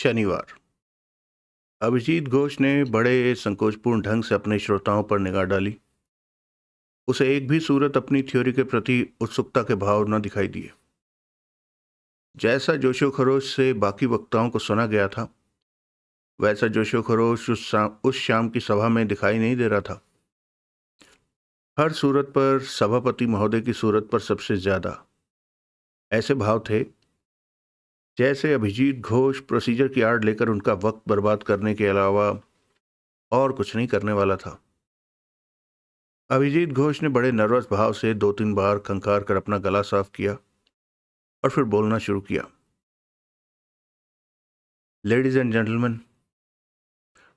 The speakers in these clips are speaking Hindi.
शनिवार। अभिजीत घोष ने बड़े संकोचपूर्ण ढंग से अपने श्रोताओं पर निगाह डाली। उसे एक भी सूरत अपनी थ्योरी के प्रति उत्सुकता के भाव न दिखाई दिए। जैसा जोशो खरोश से बाकी वक्ताओं को सुना गया था, वैसा जोशो खरोश उस शाम की सभा में दिखाई नहीं दे रहा था। हर सूरत पर, सभापति महोदय की सूरत पर सबसे ज्यादा ऐसे भाव थे जैसे अभिजीत घोष प्रोसीजर की आड़ लेकर उनका वक्त बर्बाद करने के अलावा और कुछ नहीं करने वाला था। अभिजीत घोष ने बड़े नर्वस भाव से 2-3 बार खंखार कर अपना गला साफ किया और फिर बोलना शुरू किया। लेडीज एंड जेंटलमैन,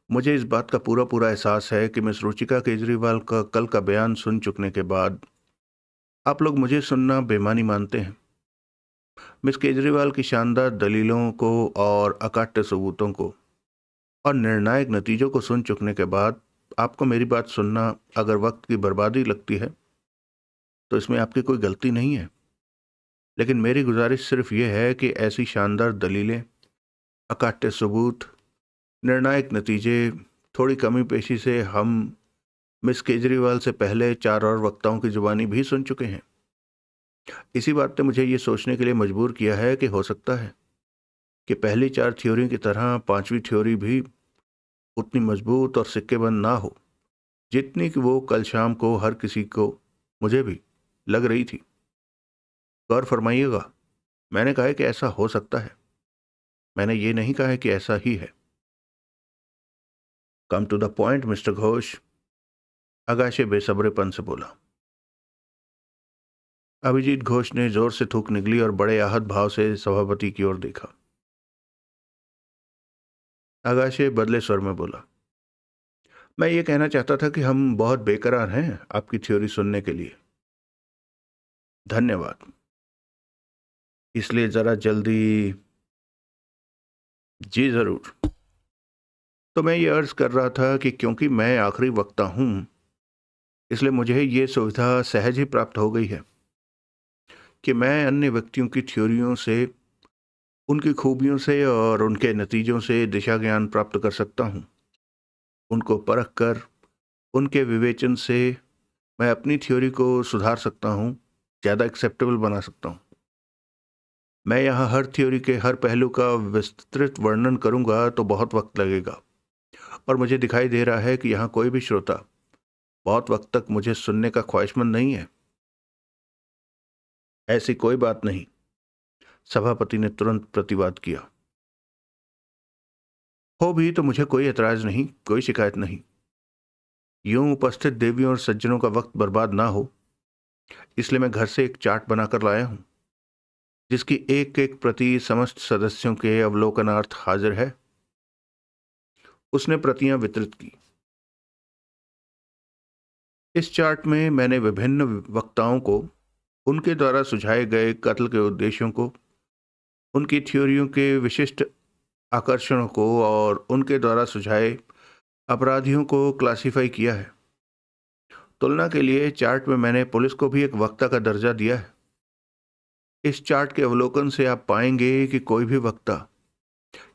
मुझे इस बात का पूरा पूरा एहसास है कि मिस रुचिका केजरीवाल का कल का बयान सुन चुकने के बाद आप लोग मुझे सुनना बेमानी मानते हैं। मिस केजरीवाल की शानदार दलीलों को और अकाट्य सबूतों को और निर्णायक नतीजों को सुन चुकने के बाद आपको मेरी बात सुनना अगर वक्त की बर्बादी लगती है तो इसमें आपकी कोई गलती नहीं है। लेकिन मेरी गुजारिश सिर्फ यह है कि ऐसी शानदार दलीलें, अकाट्य सबूत, निर्णायक नतीजे थोड़ी कमी पेशी से हम मिस केजरीवाल से पहले 4 और वक्ताओं की जुबानी भी सुन चुके हैं। इसी बात ने मुझे ये सोचने के लिए मजबूर किया है कि हो सकता है कि पहली 4 थ्योरी की तरह 5वीं थ्योरी भी उतनी मजबूत और सिक्केबंद ना हो जितनी कि वो कल शाम को हर किसी को, मुझे भी, लग रही थी। गौर फरमाइएगा, मैंने कहा है कि ऐसा हो सकता है, मैंने ये नहीं कहा है कि ऐसा ही है। Come to the point mister Ghosh, Agashe बेसब्रेपन से बोला। अभिजीत घोष ने जोर से थूक निकली और बड़े आहत भाव से सभापति की ओर देखा। अगाशे बदले स्वर में बोला, मैं ये कहना चाहता था कि हम बहुत बेकरार हैं आपकी थ्योरी सुनने के लिए। धन्यवाद। इसलिए जरा जल्दी। जी जरूर। तो मैं ये अर्ज कर रहा था कि क्योंकि मैं आखिरी वक्ता हूं, इसलिए मुझे ये सुविधा सहज ही प्राप्त हो गई है कि मैं अन्य व्यक्तियों की थ्योरियों से, उनकी खूबियों से और उनके नतीजों से दिशा ज्ञान प्राप्त कर सकता हूं। उनको परख कर, उनके विवेचन से मैं अपनी थ्योरी को सुधार सकता हूं, ज़्यादा एक्सेप्टेबल बना सकता हूं। मैं यहाँ हर थ्योरी के हर पहलू का विस्तृत वर्णन करूंगा तो बहुत वक्त लगेगा और मुझे दिखाई दे रहा है कि यहाँ कोई भी श्रोता बहुत वक्त तक मुझे सुनने का ख्वाहिशमंद नहीं है। ऐसी कोई बात नहीं, सभापति ने तुरंत प्रतिवाद किया। हो भी तो मुझे कोई एतराज नहीं, कोई शिकायत नहीं। यूं उपस्थित देवियों और सज्जनों का वक्त बर्बाद ना हो, इसलिए मैं घर से एक चार्ट बनाकर लाया हूं जिसकी एक एक प्रति समस्त सदस्यों के अवलोकनार्थ हाजिर है। उसने प्रतियां वितरित की। इस चार्ट में मैंने विभिन्न वक्ताओं को उनके द्वारा सुझाए गए कत्ल के उद्देश्यों को, उनकी थ्योरियों के विशिष्ट आकर्षणों को और उनके द्वारा सुझाए अपराधियों को क्लासिफाई किया है। तुलना के लिए चार्ट में मैंने पुलिस को भी एक वक्ता का दर्जा दिया है। इस चार्ट के अवलोकन से आप पाएंगे कि कोई भी वक्ता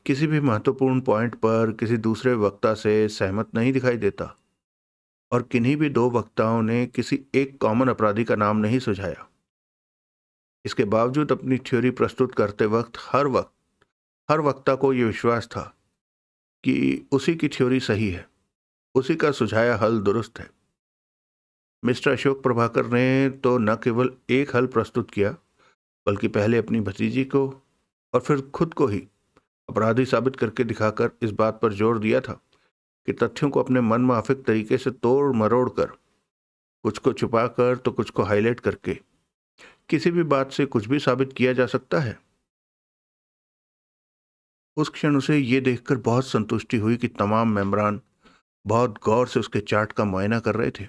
किसी भी महत्वपूर्ण पॉइंट पर किसी दूसरे वक्ता से सहमत नहीं दिखाई देता और किन्हीं भी 2 वक्ताओं ने किसी एक कॉमन अपराधी का नाम नहीं सुझाया। इसके बावजूद अपनी थ्योरी प्रस्तुत करते वक्त हर वक्ता को यह विश्वास था कि उसी की थ्योरी सही है, उसी का सुझाया हल दुरुस्त है। मिस्टर अशोक प्रभाकर ने तो न केवल एक हल प्रस्तुत किया, बल्कि पहले अपनी भतीजी को और फिर खुद को ही अपराधी साबित करके दिखाकर इस बात पर जोर दिया था कि तथ्यों को अपने मन माफिक तरीके से तोड़ मरोड़ कर, कुछ को छुपा कर तो कुछ को हाईलाइट करके किसी भी बात से कुछ भी साबित किया जा सकता है। उस क्षण उसे ये देखकर बहुत संतुष्टि हुई कि तमाम मेंबरान बहुत गौर से उसके चार्ट का मुआयना कर रहे थे।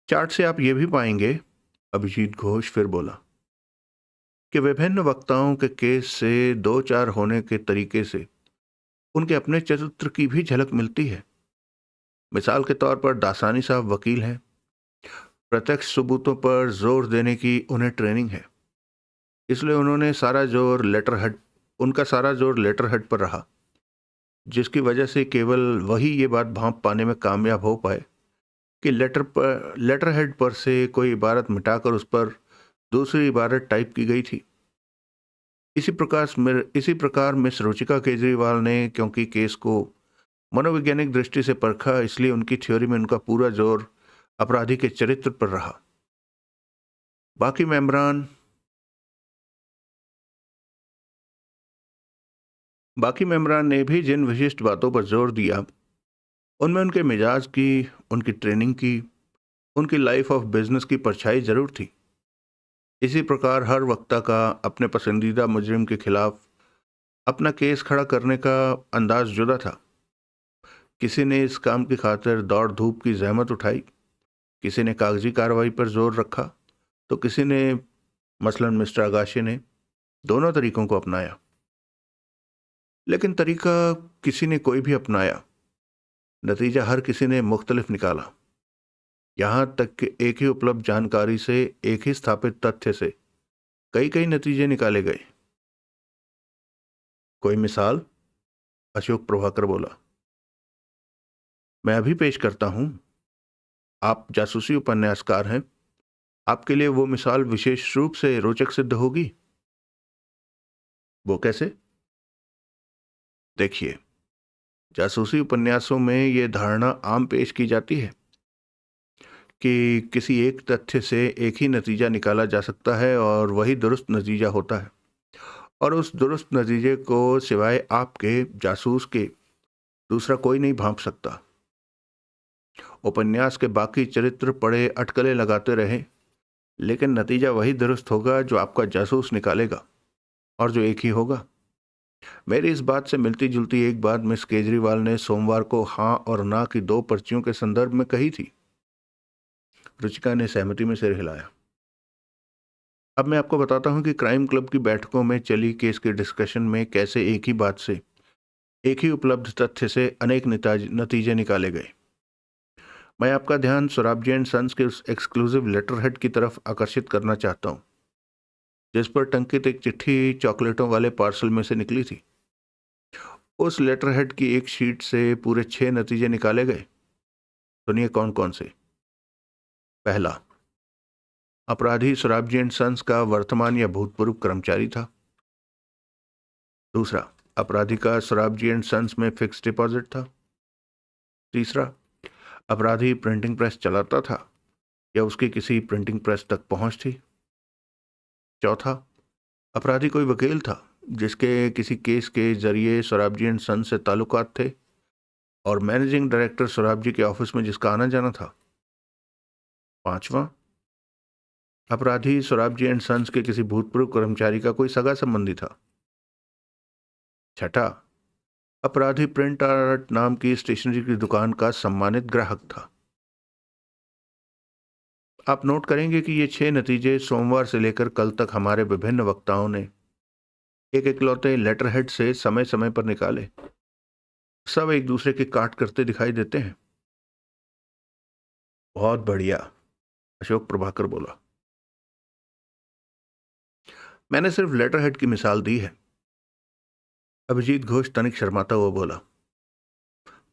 चार्ट से आप ये भी पाएंगे, अभिजीत घोष फिर बोला, कि विभिन्न वक्ताओं के केस से 2-4 होने के तरीके से उनके अपने चरित्र की भी झलक मिलती है। मिसाल के तौर पर दासानी साहब वकील हैं, प्रत्यक्ष सबूतों पर जोर देने की उन्हें ट्रेनिंग है, इसलिए उन्होंने सारा जोर लेटर हेड उनका सारा जोर लेटर हेड पर रहा, जिसकी वजह से केवल वही ये बात भांप पाने में कामयाब हो पाए कि लेटर हेड पर से कोई इबारत मिटाकर उस पर दूसरी इबारत टाइप की गई थी। इसी प्रकार मिस रुचिका केजरीवाल ने क्योंकि केस को मनोवैज्ञानिक दृष्टि से परखा, इसलिए उनकी थ्योरी में उनका पूरा जोर अपराधी के चरित्र पर रहा। बाकी मेंबरान ने भी जिन विशिष्ट बातों पर जोर दिया, उनमें उनके मिजाज की, उनकी ट्रेनिंग की, उनकी लाइफ ऑफ बिजनेस की परछाई जरूर थी। इसी प्रकार हर वक्ता का अपने पसंदीदा मुजरिम के खिलाफ अपना केस खड़ा करने का अंदाज जुदा था। किसी ने इस काम की खातिर दौड़ धूप की जहमत उठाई, किसी ने कागजी कार्रवाई पर जोर रखा, तो किसी ने, मसलन मिस्टर आगाशे ने, दोनों तरीकों को अपनाया। लेकिन तरीका किसी ने कोई भी अपनाया, नतीजा हर किसी ने मुख्तलिफ निकाला। यहां तक कि एक ही उपलब्ध जानकारी से, एक ही स्थापित तथ्य से कई कई नतीजे निकाले गए। कोई मिसाल? अशोक प्रभाकर बोला। मैं अभी पेश करता हूं। आप जासूसी उपन्यासकार हैं, आपके लिए वो मिसाल विशेष रूप से रोचक सिद्ध होगी। वो कैसे? देखिए, जासूसी उपन्यासों में ये धारणा आम पेश की जाती है कि किसी एक तथ्य से एक ही नतीजा निकाला जा सकता है और वही दुरुस्त नतीजा होता है, और उस दुरुस्त नतीजे को सिवाय आपके, जासूस के, दूसरा कोई नहीं भांप सकता। उपन्यास के बाकी चरित्र पड़े अटकलें लगाते रहे, लेकिन नतीजा वही दुरुस्त होगा जो आपका जासूस निकालेगा, और जो एक ही होगा। मेरी इस बात से मिलती जुलती एक बात मिस केजरीवाल ने सोमवार को हाँ और ना की 2 पर्चियों के संदर्भ में कही थी। रुचिका ने सहमति में सिर हिलाया। अब मैं आपको बताता हूं कि क्राइम क्लब की बैठकों में चली केस के डिस्कशन में कैसे एक ही बात से, एक ही उपलब्ध तथ्य से अनेक नतीजे निकाले गए। मैं आपका ध्यान सोराबजी एंड सन्स के उस एक्सक्लूसिव लेटर हेड की तरफ आकर्षित करना चाहता हूं, जिस पर टंकित एक चिट्ठी चॉकलेटों वाले पार्सल में से निकली थी। उस लेटर हेड की एक शीट से पूरे 6 नतीजे निकाले गए। सुनिए कौन कौन से। पहला, अपराधी सोराबजी एंड सन्स का वर्तमान या भूतपूर्व कर्मचारी था। दूसरा, अपराधी का सोराबजी एंड सन्स में फिक्स डिपॉजिट था। तीसरा, अपराधी प्रिंटिंग प्रेस चलाता था या उसकी किसी प्रिंटिंग प्रेस तक पहुंच थी। चौथा, अपराधी कोई वकील था जिसके किसी केस के जरिए सोराबजी एंड सन्स से ताल्लुकात थे और मैनेजिंग डायरेक्टर सोराबजी के ऑफिस में जिसका आना जाना था। पांचवा, अपराधी सोराबजी एंड सन्स के किसी भूतपूर्व कर्मचारी का कोई सगा संबंधी था। छठा, अपराधी प्रिंट आर्ट नाम की स्टेशनरी की दुकान का सम्मानित ग्राहक था। आप नोट करेंगे कि ये 6 नतीजे सोमवार से लेकर कल तक हमारे विभिन्न वक्ताओं ने एक इकलौते लेटर हेड से समय समय पर निकाले। सब एक दूसरे के काट करते दिखाई देते हैं। बहुत बढ़िया, अशोक प्रभाकर बोला। मैंने सिर्फ लेटर हेड की मिसाल दी है। अभिजीत घोष तनिक शर्माता हुआ बोला,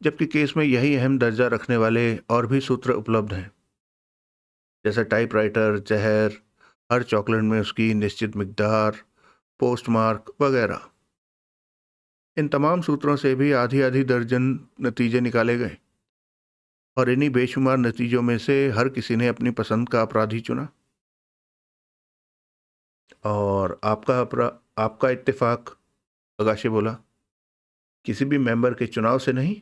जबकि केस में यही अहम दर्जा रखने वाले और भी सूत्र उपलब्ध हैं, जैसे टाइपराइटर, जहर, हर चॉकलेट में उसकी निश्चित मिकदार, पोस्टमार्क वगैरह। इन तमाम सूत्रों से भी आधी आधी दर्जन नतीजे निकाले गए, और इन्हीं बेशुमार नतीजों में से हर किसी ने अपनी पसंद का अपराधी चुना। और आपका इत्तेफाक? अगाशे बोला, किसी भी मेंबर के चुनाव से नहीं?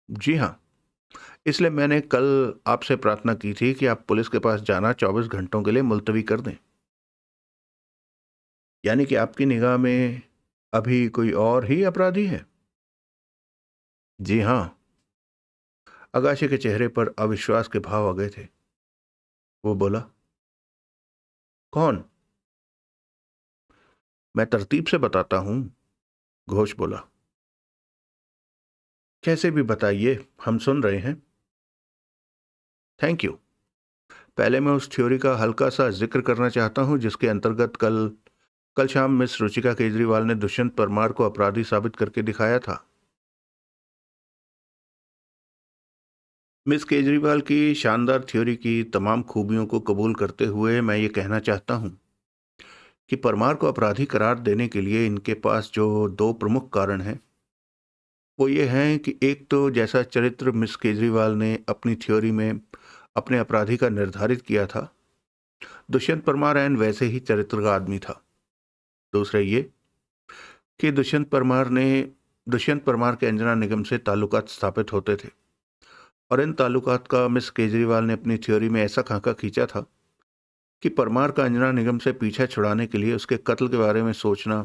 जी हाँ, इसलिए मैंने कल आपसे प्रार्थना की थी कि आप पुलिस के पास जाना 24 घंटों के लिए मुलतवी कर दें। यानी कि आपकी निगाह में अभी कोई और ही अपराधी है? जी हाँ। अगाशे के चेहरे पर अविश्वास के भाव आ गए थे। वो बोला, कौन? मैं तरतीब से बताता हूं, घोष बोला। कैसे भी बताइए, हम सुन रहे हैं। Thank you. पहले मैं उस थ्योरी का हल्का सा जिक्र करना चाहता हूं जिसके अंतर्गत कल कल शाम मिस रुचिका केजरीवाल ने दुष्यंत परमार को अपराधी साबित करके दिखाया था। मिस केजरीवाल की शानदार थ्योरी की तमाम खूबियों को कबूल करते हुए मैं ये कहना चाहता हूँ कि परमार को अपराधी करार देने के लिए इनके पास जो दो प्रमुख कारण हैं वो ये हैं कि एक तो जैसा चरित्र मिस केजरीवाल ने अपनी थ्योरी में अपने अपराधी का निर्धारित किया था, दुष्यंत परमार एन वैसे ही चरित्र का आदमी था। दूसरा ये कि दुष्यंत परमार के अंजना निगम से ताल्लुकात स्थापित होते थे और इन ताल्लुकात का मिस केजरीवाल ने अपनी थ्योरी में ऐसा खाका खींचा था कि परमार का अंजना निगम से पीछा छुड़ाने के लिए उसके कत्ल के बारे में सोचना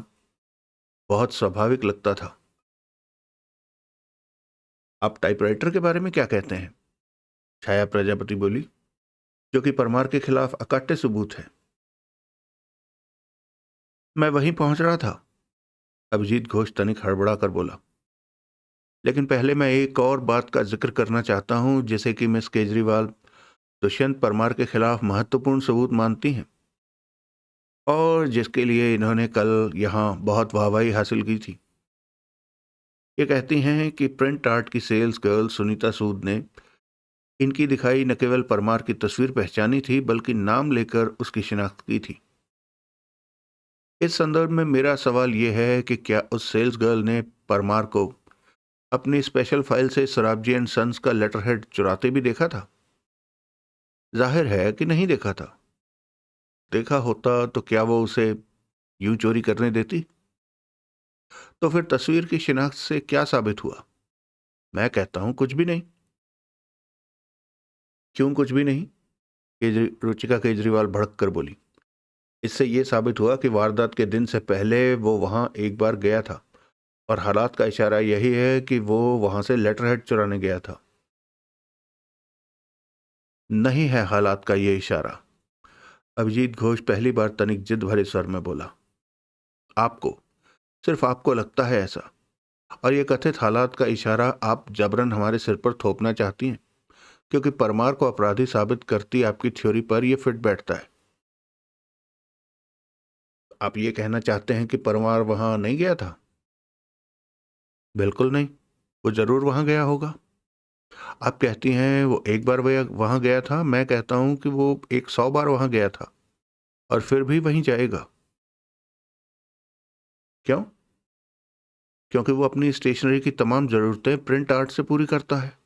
बहुत स्वाभाविक लगता था। आप टाइपराइटर के बारे में क्या कहते हैं? छाया प्रजापति बोली, जो कि परमार के खिलाफ अकाट्य सबूत है। मैं वहीं पहुंच रहा था, अभिजीत घोष तनिक हड़बड़ा कर बोला। लेकिन पहले मैं एक और बात का जिक्र करना चाहता हूं जिसे कि मिस केजरीवाल दुष्यंत परमार के खिलाफ महत्वपूर्ण सबूत मानती हैं और जिसके लिए इन्होंने कल यहां बहुत वाहवाही हासिल की थी। ये कहती हैं कि प्रिंट आर्ट की सेल्स गर्ल सुनीता सूद ने इनकी दिखाई न केवल परमार की तस्वीर पहचानी थी बल्कि नाम लेकर उसकी शिनाख्त की थी। इस संदर्भ में मेरा सवाल यह है कि क्या उस सेल्स गर्ल ने परमार को अपनी स्पेशल फाइल से सराबजी एंड सन्स का लेटर हेड चुराते भी देखा था? जाहिर है कि नहीं देखा था। देखा होता तो क्या वो उसे यूं चोरी करने देती? तो फिर तस्वीर की शिनाख्त से क्या साबित हुआ? मैं कहता हूं कुछ भी नहीं। क्यों कुछ भी नहीं? रुचिका केजरीवाल भड़क कर बोली। इससे यह साबित हुआ कि वारदात के दिन से पहले वो वहां एक बार गया था और हालात का इशारा यही है कि वो वहां से लेटर हेड चुराने गया था। नहीं है हालात का ये इशारा, अभिजीत घोष पहली बार तनिक जिद भरे स्वर में बोला। आपको, सिर्फ आपको लगता है ऐसा, और ये कथित हालात का इशारा आप जबरन हमारे सिर पर थोपना चाहती हैं क्योंकि परमार को अपराधी साबित करती आपकी थ्योरी पर यह फिट बैठता है। आप ये कहना चाहते हैं कि परमार वहां नहीं गया था? बिल्कुल नहीं, वो जरूर वहां गया होगा। आप कहती हैं वो एक बार वहां गया था, मैं कहता हूं कि वो 100 बार वहां गया था और फिर भी वहीं जाएगा। क्यों? क्योंकि वो अपनी स्टेशनरी की तमाम ज़रूरतें प्रिंट आर्ट से पूरी करता है।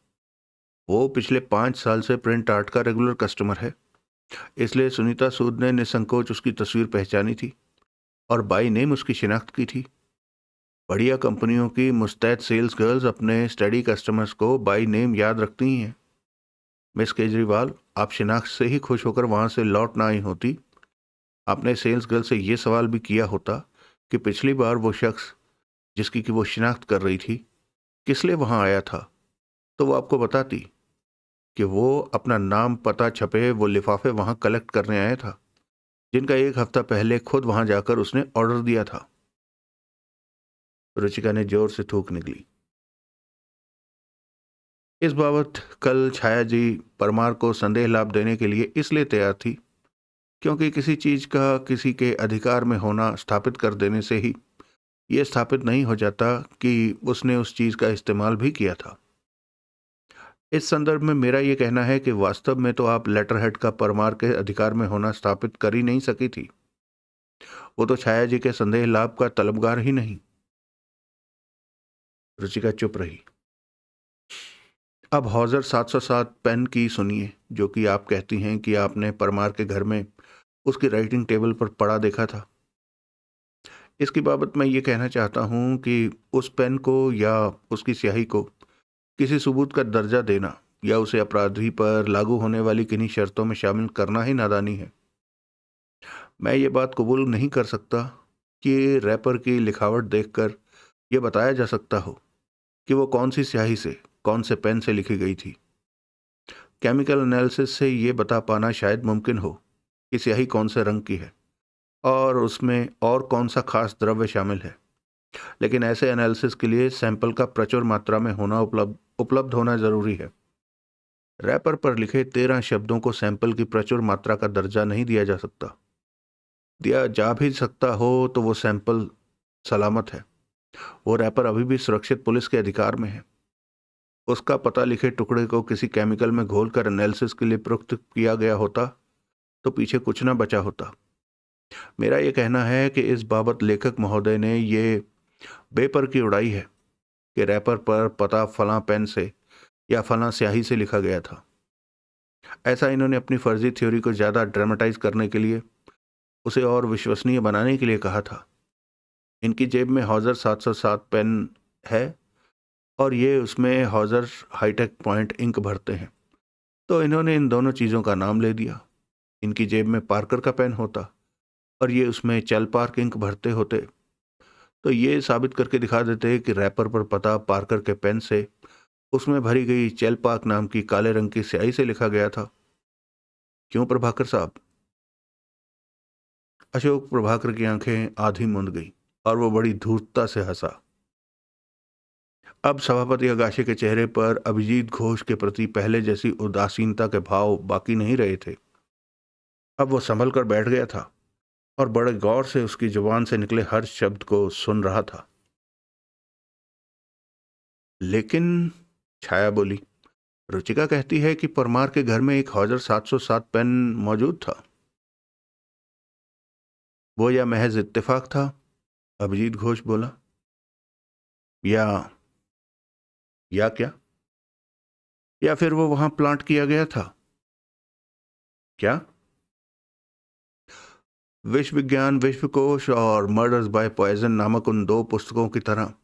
वो पिछले 5 साल से प्रिंट आर्ट का रेगुलर कस्टमर है, इसलिए सुनीता सूद ने निसंकोच उसकी तस्वीर पहचानी थी और बाई नेम उसकी शिनाख्त की थी। बढ़िया कंपनियों की मुस्तैद सेल्स गर्ल्स अपने स्टडी कस्टमर्स को बाई नेम याद रखती ही हैं। मिस केजरीवाल, आप शिनाख्त से ही खुश होकर वहां से लौट ना आई होती, आपने सेल्स गर्ल से ये सवाल भी किया होता कि पिछली बार वो शख्स जिसकी कि वो शिनाख्त कर रही थी किस लिए वहां आया था, तो वो आपको बताती कि वो अपना नाम पता छपे वो लिफाफे वहां कलेक्ट करने आया था जिनका 1 हफ्ता पहले खुद वहां जाकर उसने ऑर्डर दिया था। रुचिका ने जोर से थूक निकली। इस बाबत कल छाया जी परमार को संदेह लाभ देने के लिए इसलिए तैयार थी क्योंकि किसी चीज का किसी के अधिकार में होना स्थापित कर देने से ही यह स्थापित नहीं हो जाता कि उसने उस चीज का इस्तेमाल भी किया था। इस संदर्भ में मेरा यह कहना है कि वास्तव में तो आप लेटर हेड का परमार के अधिकार में होना स्थापित कर ही नहीं सकी थी। वो तो छाया जी के संदेह लाभ का तलबगार ही नहीं। रुचिका चुप रही। अब हौजर 707 पेन की सुनिए, जो कि आप कहती हैं कि आपने परमार के घर में उसकी राइटिंग टेबल पर पड़ा देखा था। इसकी बाबत मैं ये कहना चाहता हूं कि उस पेन को या उसकी स्याही को किसी सबूत का दर्जा देना या उसे अपराधी पर लागू होने वाली किन्हीं शर्तों में शामिल करना ही नादानी है। मैं ये बात कबूल नहीं कर सकता कि रैपर की लिखावट देखकर यह बताया जा सकता हो कि वो कौन सी स्याही से, कौन से पेन से लिखी गई थी। केमिकल एनालिसिस से ये बता पाना शायद मुमकिन हो कि स्याही कौन से रंग की है और उसमें और कौन सा खास द्रव्य शामिल है, लेकिन ऐसे एनालिसिस के लिए सैंपल का प्रचुर मात्रा में होना उपलब्ध होना जरूरी है। रैपर पर लिखे 13 शब्दों को सैंपल की प्रचुर मात्रा का दर्जा नहीं दिया जा सकता। दिया जा भी सकता हो तो वो सैंपल सलामत है। वो रैपर अभी भी सुरक्षित पुलिस के अधिकार में है। उसका पता लिखे टुकड़े को किसी केमिकल में घोलकर एनालिसिस के लिए प्रयुक्त किया गया होता तो पीछे कुछ ना बचा होता। मेरा ये कहना है कि इस बाबत लेखक महोदय ने ये बेपर की उड़ाई है कि रैपर पर पता फलां पेन से या फलां स्याही से लिखा गया था। ऐसा इन्होंने अपनी फर्जी थ्योरी को ज़्यादा ड्रामेटाइज करने के लिए, उसे और विश्वसनीय बनाने के लिए कहा था। इनकी जेब में हॉजर 707 पेन है और ये उसमें हॉजर हाईटेक पॉइंट इंक भरते हैं, तो इन्होंने इन दोनों चीज़ों का नाम ले दिया। इनकी जेब में पार्कर का पेन होता और ये उसमें चल पार्क इंक भरते होते तो ये साबित करके दिखा देते कि रैपर पर पता पार्कर के पेन से उसमें भरी गई चेल पार्क नाम की काले रंग की स्याही से लिखा गया था। क्यों प्रभाकर साहब? अशोक प्रभाकर की आंखें आधी मूंद गई और वो बड़ी धूर्तता से हंसा। अब सभापति अगाशे के चेहरे पर अभिजीत घोष के प्रति पहले जैसी उदासीनता के भाव बाकी नहीं रहे थे। अब वो संभल कर बैठ गया था और बड़े गौर से उसकी जुबान से निकले हर शब्द को सुन रहा था। लेकिन छाया बोली, रुचिका कहती है कि परमार के घर में एक हॉजर 707 पेन मौजूद था। वो या महज इत्तेफाक था? अभिजीत घोष बोला। या क्या? या फिर वो वहां प्लांट किया गया था? क्या? विश्व विज्ञान विश्वकोश और मर्डर्स बाय पॉइजन नामक उन दो पुस्तकों की तरह,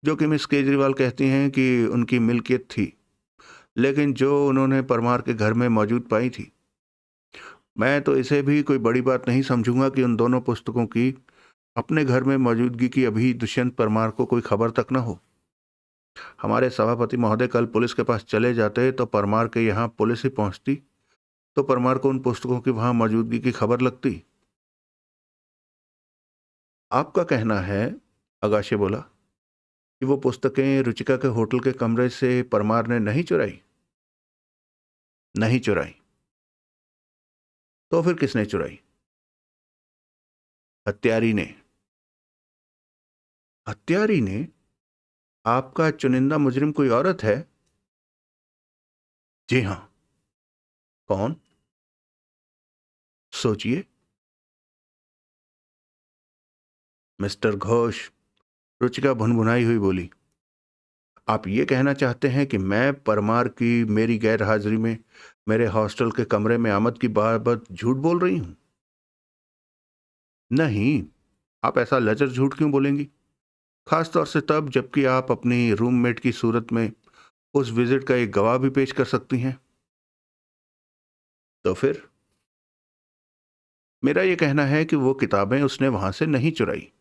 जो कि मिस केजरीवाल कहती हैं कि उनकी मिल्कियत थी, लेकिन जो उन्होंने परमार के घर में मौजूद पाई थी। मैं तो इसे भी कोई बड़ी बात नहीं समझूंगा कि उन दोनों पुस्तकों की अपने घर में मौजूदगी की अभी दुष्यंत परमार को कोई खबर तक न हो। हमारे सभापति महोदय कल पुलिस के पास चले जाते तो परमार के यहाँ पुलिस ही पहुंचती, तो परमार को उन पुस्तकों की वहां मौजूदगी की खबर लगती। आपका कहना है, अगाशे बोला, कि वो पुस्तकें रुचिका के होटल के कमरे से परमार ने नहीं चुराई? नहीं चुराई। तो फिर किसने चुराई? हत्यारी ने। हत्यारी ने? आपका चुनिंदा मुजरिम कोई औरत है? जी हां। कौन? सोचिए। मिस्टर घोष, रुचिका भुनभुनाई हुई बोली, आप ये कहना चाहते हैं कि मैं परमार की मेरी गैर हाजिरी में मेरे हॉस्टल के कमरे में आमद की बाबत झूठ बोल रही हूं? नहीं, आप ऐसा लचर झूठ क्यों बोलेंगी, खास तौर से तब जबकि आप अपनी रूममेट की सूरत में उस विजिट का एक गवाह भी पेश कर सकती हैं। तो फिर मेरा यह कहना है कि वो किताबें उसने वहां से नहीं चुराई।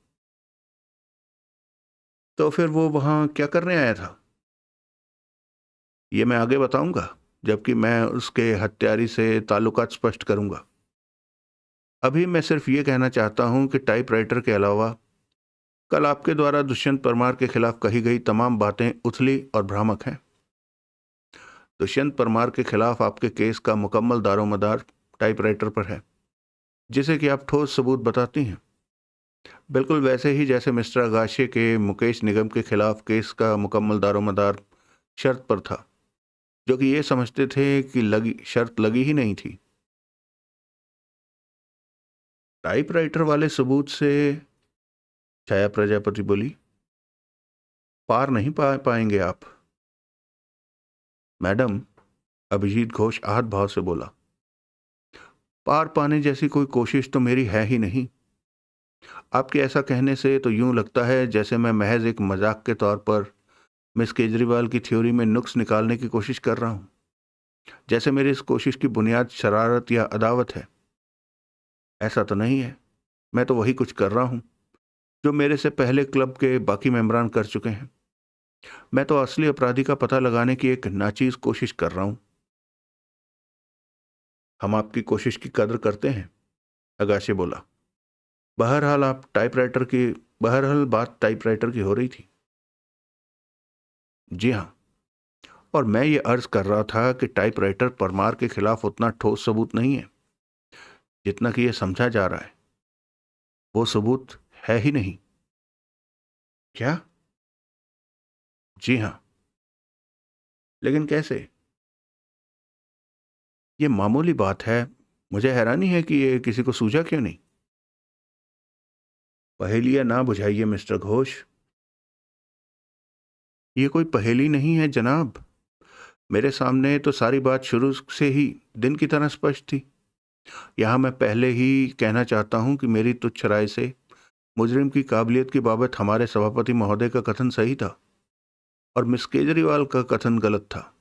तो फिर वो वहां क्या करने आया था? ये मैं आगे बताऊंगा, जबकि मैं उसके हत्यारी से ताल्लुकात स्पष्ट करूंगा। अभी मैं सिर्फ ये कहना चाहता हूं कि टाइपराइटर के अलावा कल आपके द्वारा दुष्यंत परमार के खिलाफ कही गई तमाम बातें उथली और भ्रामक हैं। दुष्यंत परमार के खिलाफ आपके केस का मुकम्मल दारोमदार टाइपराइटर पर है, जिसे कि आप ठोस सबूत बताती हैं, बिल्कुल वैसे ही जैसे मिस्टर आगाशे के मुकेश निगम के खिलाफ केस का मुकम्मल दारोमदार शर्त पर था, जो कि ये समझते थे कि शर्त लगी ही नहीं थी। टाइपराइटर वाले सबूत से, छाया प्रजापति बोली, पार नहीं पाएंगे आप। मैडम, अभिजीत घोष आहत भाव से बोला, पार पाने जैसी कोई कोशिश तो मेरी है ही नहीं। आपके ऐसा कहने से तो यूं लगता है जैसे मैं महज एक मजाक के तौर पर मिस केजरीवाल की थ्योरी में नुक्स निकालने की कोशिश कर रहा हूं, जैसे मेरी इस कोशिश की बुनियाद शरारत या अदावत है। ऐसा तो नहीं है। मैं तो वही कुछ कर रहा हूं जो मेरे से पहले क्लब के बाकी मेंबरान कर चुके हैं। मैं तो असली अपराधी का पता लगाने की एक नाचीज कोशिश कर रहा हूं। हम आपकी कोशिश की कद्र करते हैं, अगाशे बोला। बहरहाल बात टाइपराइटर की हो रही थी। जी हाँ, और मैं ये अर्ज कर रहा था कि टाइपराइटर परमार के खिलाफ उतना ठोस सबूत नहीं है जितना कि यह समझा जा रहा है। वो सबूत है ही नहीं। क्या? जी हाँ। लेकिन कैसे? ये मामूली बात है। मुझे हैरानी है कि ये किसी को सूझा क्यों नहीं। पहेलियां ना बुझाइए मिस्टर घोष। ये कोई पहेली नहीं है जनाब। मेरे सामने तो सारी बात शुरू से ही दिन की तरह स्पष्ट थी। यहाँ मैं पहले ही कहना चाहता हूँ कि मेरी तुच्छ राय से मुजरिम की काबिलियत की बाबत हमारे सभापति महोदय का कथन सही था और मिस केजरीवाल का कथन गलत था।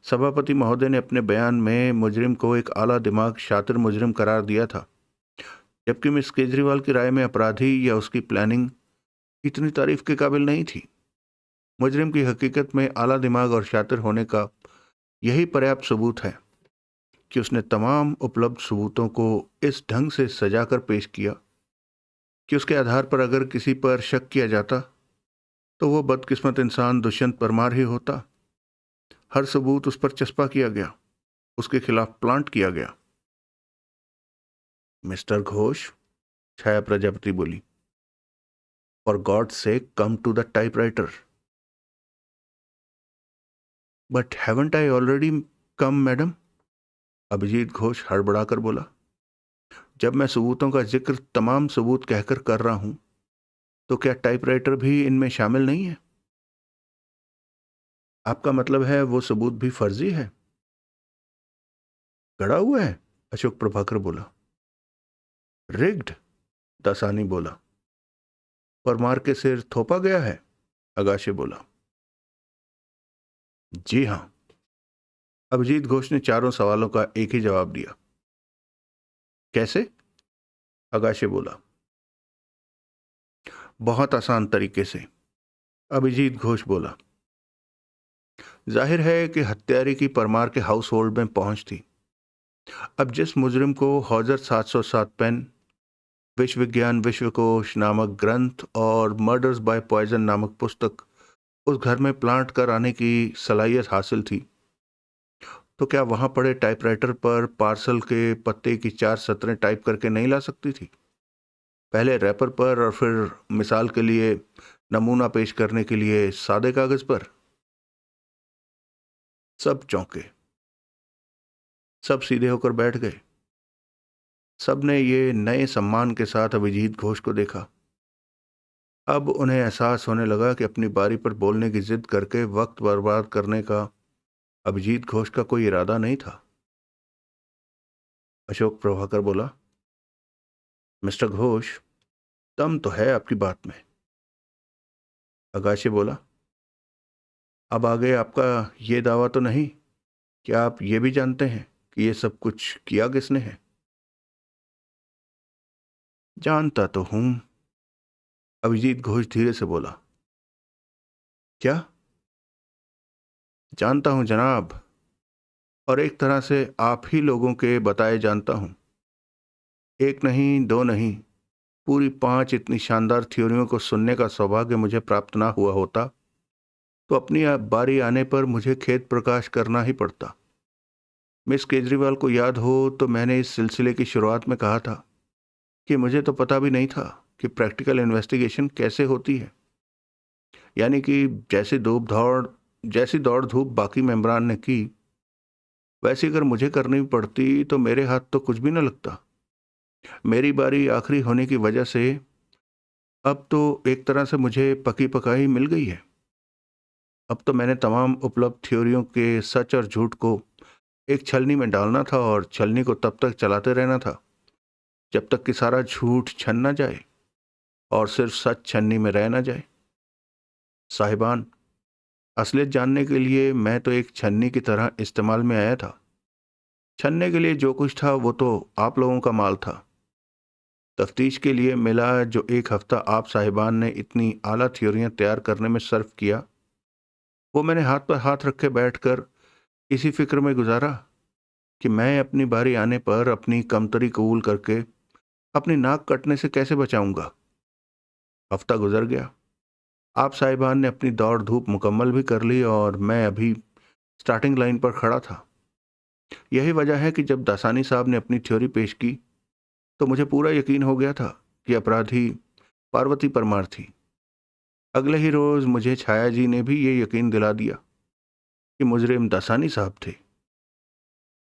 सभापति महोदय ने अपने बयान में मुजरिम को एक आला दिमाग शातिर मुजरिम करार दिया था, जबकि मिस केजरीवाल की राय में अपराधी या उसकी प्लानिंग इतनी तारीफ के काबिल नहीं थी। मुजरिम की हकीकत में आला दिमाग और शातिर होने का यही पर्याप्त सबूत है कि उसने तमाम उपलब्ध सबूतों को इस ढंग से सजाकर पेश किया कि उसके आधार पर अगर किसी पर शक किया जाता तो वो बदकिस्मत इंसान दुष्यंत परमार ही होता। हर सबूत उस पर चस्पा किया गया, उसके खिलाफ प्लांट किया गया। मिस्टर घोष, छाया प्रजापति बोली, for God's sake come to the typewriter. But haven't I already come madam? Abhijeet Ghosh हड़बड़ाकर बोला। जब मैं सबूतों का जिक्र तमाम सबूत कहकर कर रहा हूं तो क्या टाइपराइटर भी इनमें शामिल नहीं है? आपका मतलब है वो सबूत भी फर्जी है, गढ़ा हुआ है? अशोक प्रभाकर बोला। रिग्ड? दासानी बोला। परमार के सिर थोपा गया है? अगाशे बोला। जी हां। अभिजीत घोष ने चारों सवालों का एक ही जवाब दिया। कैसे? अगाशे बोला। बहुत आसान तरीके से, अभिजीत घोष बोला। जाहिर है कि हत्यारे की परमार के हाउस होल्ड में पहुंच थी। अब जिस मुजरिम को हौजर 707 पेन, विश्व विज्ञान विश्वकोश नामक ग्रंथ और मर्डर्स बाय पॉइजन नामक पुस्तक उस घर में प्लांट कर आने की सलाहियत हासिल थी, तो क्या वहां पड़े टाइपराइटर पर पार्सल के पत्ते की 4 सतरें टाइप करके नहीं ला सकती थी? पहले रैपर पर और फिर मिसाल के लिए नमूना पेश करने के लिए सादे कागज पर। सब चौंके, सब सीधे होकर बैठ गए। सब ने ये नए सम्मान के साथ अभिजीत घोष को देखा। अब उन्हें एहसास होने लगा कि अपनी बारी पर बोलने की जिद करके वक्त बर्बाद करने का अभिजीत घोष का कोई इरादा नहीं था। अशोक प्रभाकर बोला, मिस्टर घोष, दम तो है आपकी बात में। अगाशे बोला, अब आगे आपका ये दावा तो नहीं कि आप ये भी जानते हैं कि ये सब कुछ किया किसने है? जानता तो हूं, अभिजीत घोष धीरे से बोला। क्या? जानता हूं जनाब, और एक तरह से आप ही लोगों के बताए जानता हूं। एक नहीं, दो नहीं, पूरी 5 इतनी शानदार थ्योरियों को सुनने का सौभाग्य मुझे प्राप्त ना हुआ होता तो अपनी बारी आने पर मुझे खेद प्रकाश करना ही पड़ता। मिस केजरीवाल को याद हो तो मैंने इस सिलसिले की शुरुआत में कहा था कि मुझे तो पता भी नहीं था कि प्रैक्टिकल इन्वेस्टिगेशन कैसे होती है। यानी कि जैसी दौड़ धूप बाकी मेंबरान ने की, वैसी अगर मुझे करनी पड़ती तो मेरे हाथ तो कुछ भी न लगता। मेरी बारी आखिरी होने की वजह से अब तो एक तरह से मुझे पकी पकाई मिल गई है। अब तो मैंने तमाम उपलब्ध थ्योरियों के सच और झूठ को एक छलनी में डालना था और छलनी को तब तक चलाते रहना था जब तक कि सारा झूठ छन ना जाए और सिर्फ सच छन्नी में रह ना जाए। साहिबान, असलियत जानने के लिए मैं तो एक छन्नी की तरह इस्तेमाल में आया था। छन्ने के लिए जो कुछ था वो तो आप लोगों का माल था। तफ्तीश के लिए मिला जो 1 हफ्ता आप साहिबान ने इतनी आला थ्योरियां तैयार करने में सर्फ किया, वो मैंने हाथ पर हाथ रखे बैठकर इसी फिक्र में गुजारा कि मैं अपनी बारी आने पर अपनी कमतरी कबूल करके अपनी नाक कटने से कैसे बचाऊंगा। हफ्ता गुजर गया। आप साहिबान ने अपनी दौड़ धूप मुकम्मल भी कर ली और मैं अभी स्टार्टिंग लाइन पर खड़ा था। यही वजह है कि जब दासानी साहब ने अपनी थ्योरी पेश की तो मुझे पूरा यकीन हो गया था कि अपराधी पार्वती परमार थी। अगले ही रोज मुझे छाया जी ने भी ये यकीन दिला दिया कि मुजरिम दासानी साहब थे।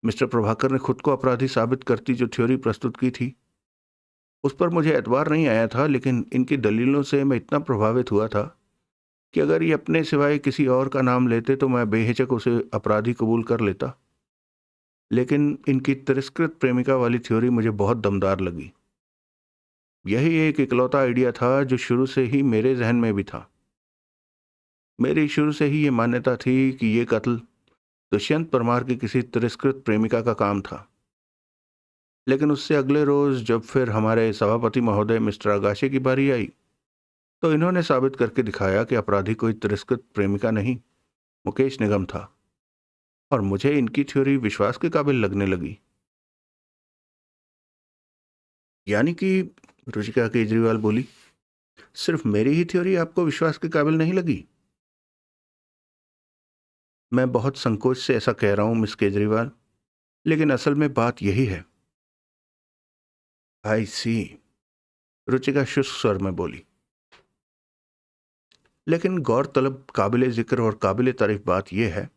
मिस्टर प्रभाकर ने खुद को अपराधी साबित करती जो थ्योरी प्रस्तुत की थी, उस पर मुझे एतबार नहीं आया था, लेकिन इनकी दलीलों से मैं इतना प्रभावित हुआ था कि अगर ये अपने सिवाय किसी और का नाम लेते तो मैं बेहिचक उसे अपराधी कबूल कर लेता। लेकिन इनकी तिरस्कृत प्रेमिका वाली थ्योरी मुझे बहुत दमदार लगी। यही एक इकलौता आइडिया था जो शुरू से ही मेरे जहन में भी था। मेरी शुरू से ही ये मान्यता थी कि ये कत्ल दुष्यंत परमार की किसी तिरस्कृत प्रेमिका का काम था। लेकिन उससे अगले रोज जब फिर हमारे सभापति महोदय मिस्टर आगाशे की बारी आई, तो इन्होंने साबित करके दिखाया कि अपराधी कोई तिरस्कृत प्रेमिका नहीं, मुकेश निगम था। और मुझे इनकी थ्योरी विश्वास के काबिल लगने लगी। यानी कि, रुचिका केजरीवाल बोली, सिर्फ मेरी ही थ्योरी आपको विश्वास के काबिल नहीं लगी? मैं बहुत संकोच से ऐसा कह रहा हूं मिस केजरीवाल, लेकिन असल में बात यही है। आई सी, रुचिका शुष्क स्वर में बोली। लेकिन गौरतलब, काबिले जिक्र और काबिले तारीफ बात यह है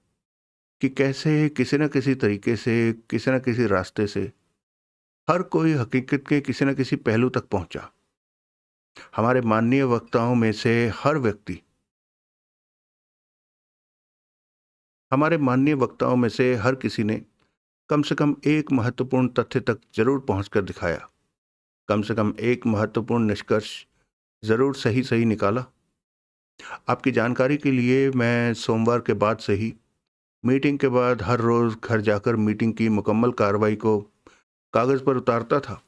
कि कैसे किसी न किसी तरीके से, किसी न किसी रास्ते से हर कोई हकीकत के किसी न किसी पहलू तक पहुंचा। हमारे माननीय वक्ताओं में से हर व्यक्ति, हमारे माननीय वक्ताओं में से हर किसी ने कम से कम एक महत्वपूर्ण तथ्य तक जरूर पहुंचकर दिखाया, कम से कम एक महत्वपूर्ण निष्कर्ष जरूर सही सही निकाला। आपकी जानकारी के लिए मैं सोमवार के बाद से ही मीटिंग के बाद हर रोज घर जाकर मीटिंग की मुकम्मल कार्रवाई को कागज पर उतारता था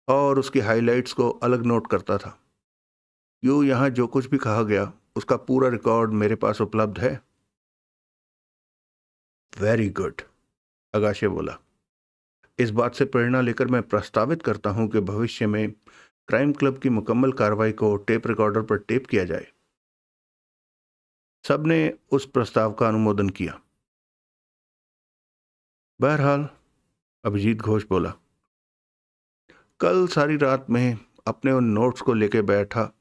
और उसकी हाइलाइट्स को अलग नोट करता था। यूं यहां जो कुछ भी कहा गया उसका पूरा रिकॉर्ड मेरे पास उपलब्ध है। वेरी गुड, अगाशे बोला। इस बात से प्रेरणा लेकर मैं प्रस्तावित करता हूं कि भविष्य में क्राइम क्लब की मुकम्मल कार्रवाई को टेप रिकॉर्डर पर टेप किया जाए। सबने उस प्रस्ताव का अनुमोदन किया। बहरहाल, अभिजीत घोष बोला, कल सारी रात में अपने उन नोट्स को लेकर बैठा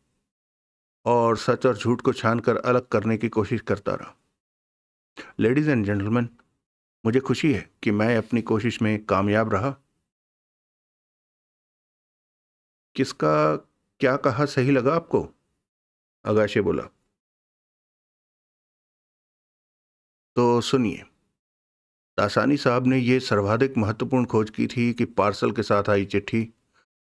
और सच और झूठ को छानकर अलग करने की कोशिश करता रहा। लेडीज एंड जेंटलमैन, मुझे खुशी है कि मैं अपनी कोशिश में कामयाब रहा। किसका क्या कहा सही लगा आपको? अगाशे बोला। तो सुनिए, दासानी साहब ने यह सर्वाधिक महत्वपूर्ण खोज की थी कि पार्सल के साथ आई चिट्ठी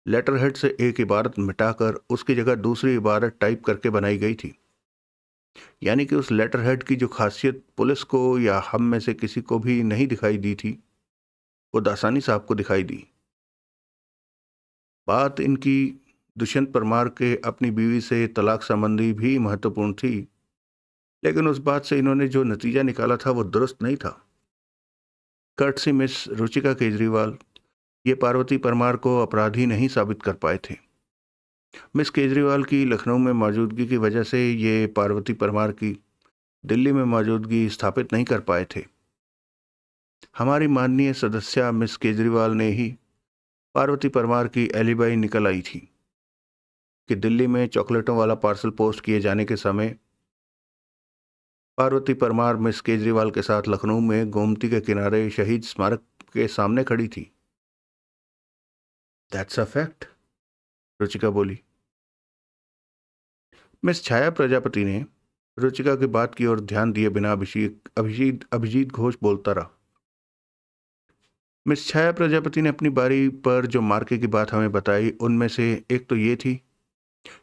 लेटर हेड से एक इबारत मिटाकर उसकी जगह दूसरी इबारत टाइप करके बनाई गई थी। यानी कि उस लेटर हेड की जो खासियत पुलिस को या हम में से किसी को भी नहीं दिखाई दी थी, वो दासानी साहब को दिखाई दी। बात इनकी दुष्यंत परमार के अपनी बीवी से तलाक संबंधी भी महत्वपूर्ण थी, लेकिन उस बात से इन्होंने जो नतीजा निकाला था वो दुरुस्त नहीं था। कर्टसी मिस रुचिका केजरीवाल ये पार्वती परमार को अपराधी नहीं साबित कर पाए थे। मिस केजरीवाल की लखनऊ में मौजूदगी की वजह से ये पार्वती परमार की दिल्ली में मौजूदगी स्थापित नहीं कर पाए थे। हमारी माननीय सदस्या मिस केजरीवाल ने ही पार्वती परमार की एलिबाई निकल आई थी कि दिल्ली में चॉकलेटों वाला पार्सल पोस्ट किए जाने के समय पार्वती परमार मिस केजरीवाल के साथ लखनऊ में गोमती के किनारे शहीद स्मारक के सामने खड़ी थी। दैट्स अ फैक्ट, रुचिका बोली। मिस छाया प्रजापति ने रुचिका की बात की ओर ध्यान दिए बिना अभिजीत घोष बोलता रहा। मिस छाया प्रजापति ने अपनी बारी पर जो मार्के की बात हमें बताई, उनमें से एक तो ये थी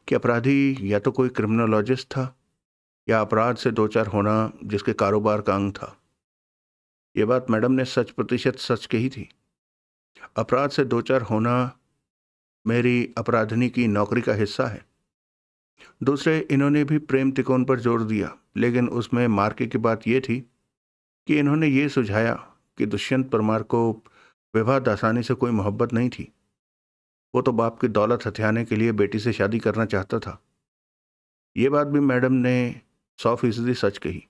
कि अपराधी या तो कोई क्रिमिनोलॉजिस्ट था या अपराध से दो चार होना जिसके कारोबार का अंग था। ये बात मैडम ने 100% सच कही थी। अपराध से दो चार होना मेरी अपराधनी की नौकरी का हिस्सा है। दूसरे, इन्होंने भी प्रेम तिकोन पर जोर दिया, लेकिन उसमें मार्के की बात यह थी कि इन्होंने ये सुझाया कि दुष्यंत परमार को विवाह दासानी से कोई मोहब्बत नहीं थी। वो तो बाप की दौलत हथियाने के लिए बेटी से शादी करना चाहता था। ये बात भी मैडम ने 100% सच कही,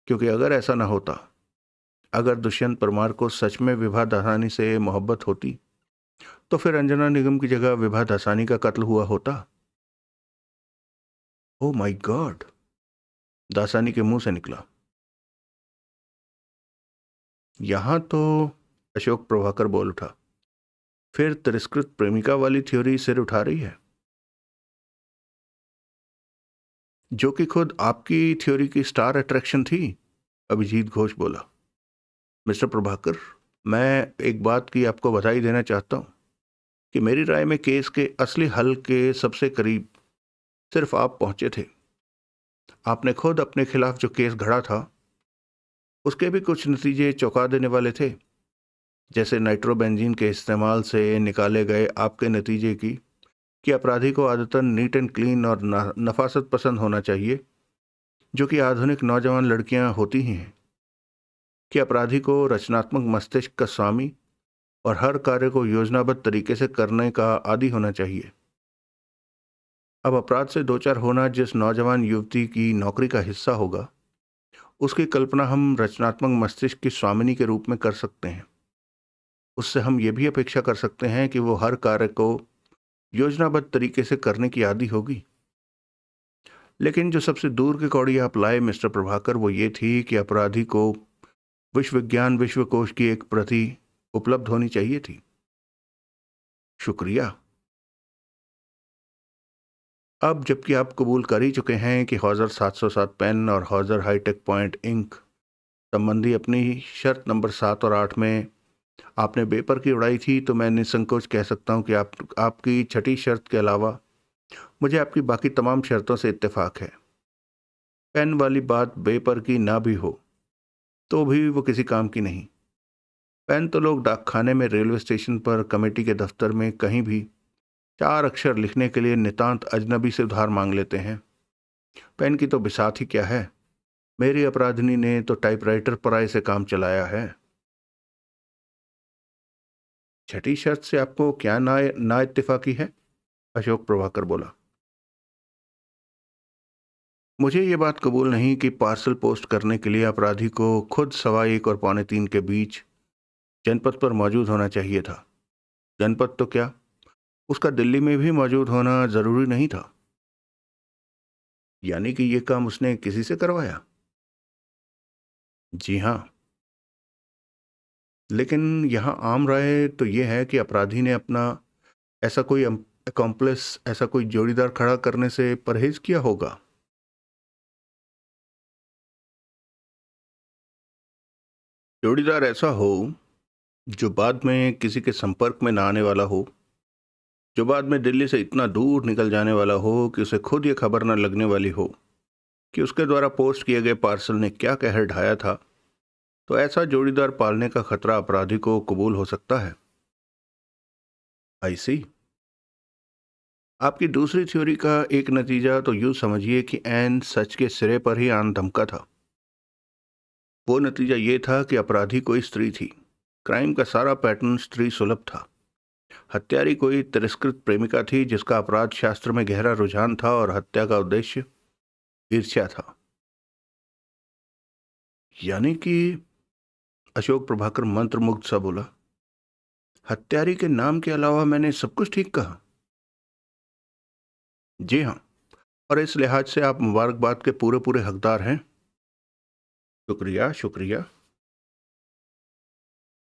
क्योंकि अगर ऐसा ना होता, अगर दुष्यंत परमार को सच में विवाह दासानी से मोहब्बत होती, तो फिर अंजना निगम की जगह विभा दासानी का कत्ल हुआ होता। ओ माय गॉड, दासानी के मुंह से निकला। यहां तो अशोक प्रभाकर बोल उठा, फिर तिरस्कृत प्रेमिका वाली थ्योरी सिर उठा रही है, जो कि खुद आपकी थ्योरी की स्टार अट्रैक्शन थी। अभिजीत घोष बोला। मिस्टर प्रभाकर, मैं एक बात की आपको बधाई देना चाहता हूं कि मेरी राय में केस के असली हल के सबसे करीब सिर्फ आप पहुंचे थे। आपने खुद अपने खिलाफ जो केस घड़ा था उसके भी कुछ नतीजे चौंका देने वाले थे, जैसे नाइट्रोबेंजीन के इस्तेमाल से निकाले गए आपके नतीजे की कि अपराधी को आदतन नीट एंड क्लीन और नफासत पसंद होना चाहिए, जो कि आधुनिक नौजवान लड़कियां होती ही हैं, कि अपराधी को रचनात्मक मस्तिष्क का स्वामी और हर कार्य को योजनाबद्ध तरीके से करने का आदी होना चाहिए। अब अपराध से दो चार होना जिस नौजवान युवती की नौकरी का हिस्सा होगा, उसकी कल्पना हम रचनात्मक मस्तिष्क की स्वामिनी के रूप में कर सकते हैं। उससे हम ये भी अपेक्षा कर सकते हैं कि वो हर कार्य को योजनाबद्ध तरीके से करने की आदी होगी। लेकिन जो सबसे दूर की कौड़ी आप लाए मिस्टर प्रभाकर, वो ये थी कि अपराधी को विश्व विज्ञान विश्वकोश की एक प्रति उपलब्ध होनी चाहिए थी। शुक्रिया। अब जबकि आप कबूल कर ही चुके हैं कि हौजर 707 पेन और हौजर हाईटेक पॉइंट इंक संबंधी अपनी शर्त नंबर 7 और 8 में आपने बेपर की उड़ाई थी, तो मैं निसंकोच कह सकता हूं कि आपकी छठी शर्त के अलावा मुझे आपकी बाकी तमाम शर्तों से इत्तेफाक है। पेन वाली बात बेपर की ना भी हो तो भी वो किसी काम की नहीं। पेन तो लोग डाकखाने में, रेलवे स्टेशन पर, कमेटी के दफ्तर में, कहीं भी 4 अक्षर लिखने के लिए नितांत अजनबी से उधार मांग लेते हैं। पेन की तो बिसात ही क्या है। मेरी अपराधिनी ने तो टाइपराइटर पराये से काम चलाया है। छठी शर्त से आपको क्या ना इत्तेफाकी है? अशोक प्रभाकर बोला। मुझे ये बात कबूल नहीं कि पार्सल पोस्ट करने के लिए अपराधी को खुद 1:15 और 2:45 के बीच जनपद पर मौजूद होना चाहिए था। जनपद तो क्या, उसका दिल्ली में भी मौजूद होना जरूरी नहीं था। यानी कि ये काम उसने किसी से करवाया? जी हाँ। लेकिन यहाँ आम राय तो ये है कि अपराधी ने अपना ऐसा कोई अकॉम्प्लिस, ऐसा कोई जोड़ीदार खड़ा करने से परहेज किया होगा। जोड़ीदार ऐसा हो जो बाद में किसी के संपर्क में ना आने वाला हो, जो बाद में दिल्ली से इतना दूर निकल जाने वाला हो कि उसे खुद ये खबर न लगने वाली हो कि उसके द्वारा पोस्ट किए गए पार्सल ने क्या कहर ढाया था। तो ऐसा जोड़ीदार पालने का खतरा अपराधी को कबूल हो सकता है। आई सी। आपकी दूसरी थ्योरी का एक नतीजा तो यूं समझिए कि एन सच के सिरे पर ही आन धमका था। वो नतीजा ये था कि अपराधी कोई स्त्री थी। क्राइम का सारा पैटर्न स्त्री सुलभ था। हत्यारी कोई तिरस्कृत प्रेमिका थी जिसका अपराध शास्त्र में गहरा रुझान था और हत्या का उद्देश्य ईर्ष्या था। यानी कि, अशोक प्रभाकर मंत्रमुग्ध सा बोला, हत्यारी के नाम के अलावा मैंने सब कुछ ठीक कहा? जी हाँ, और इस लिहाज से आप मुबारकबाद के पूरे पूरे हकदार हैं। शुक्रिया शुक्रिया।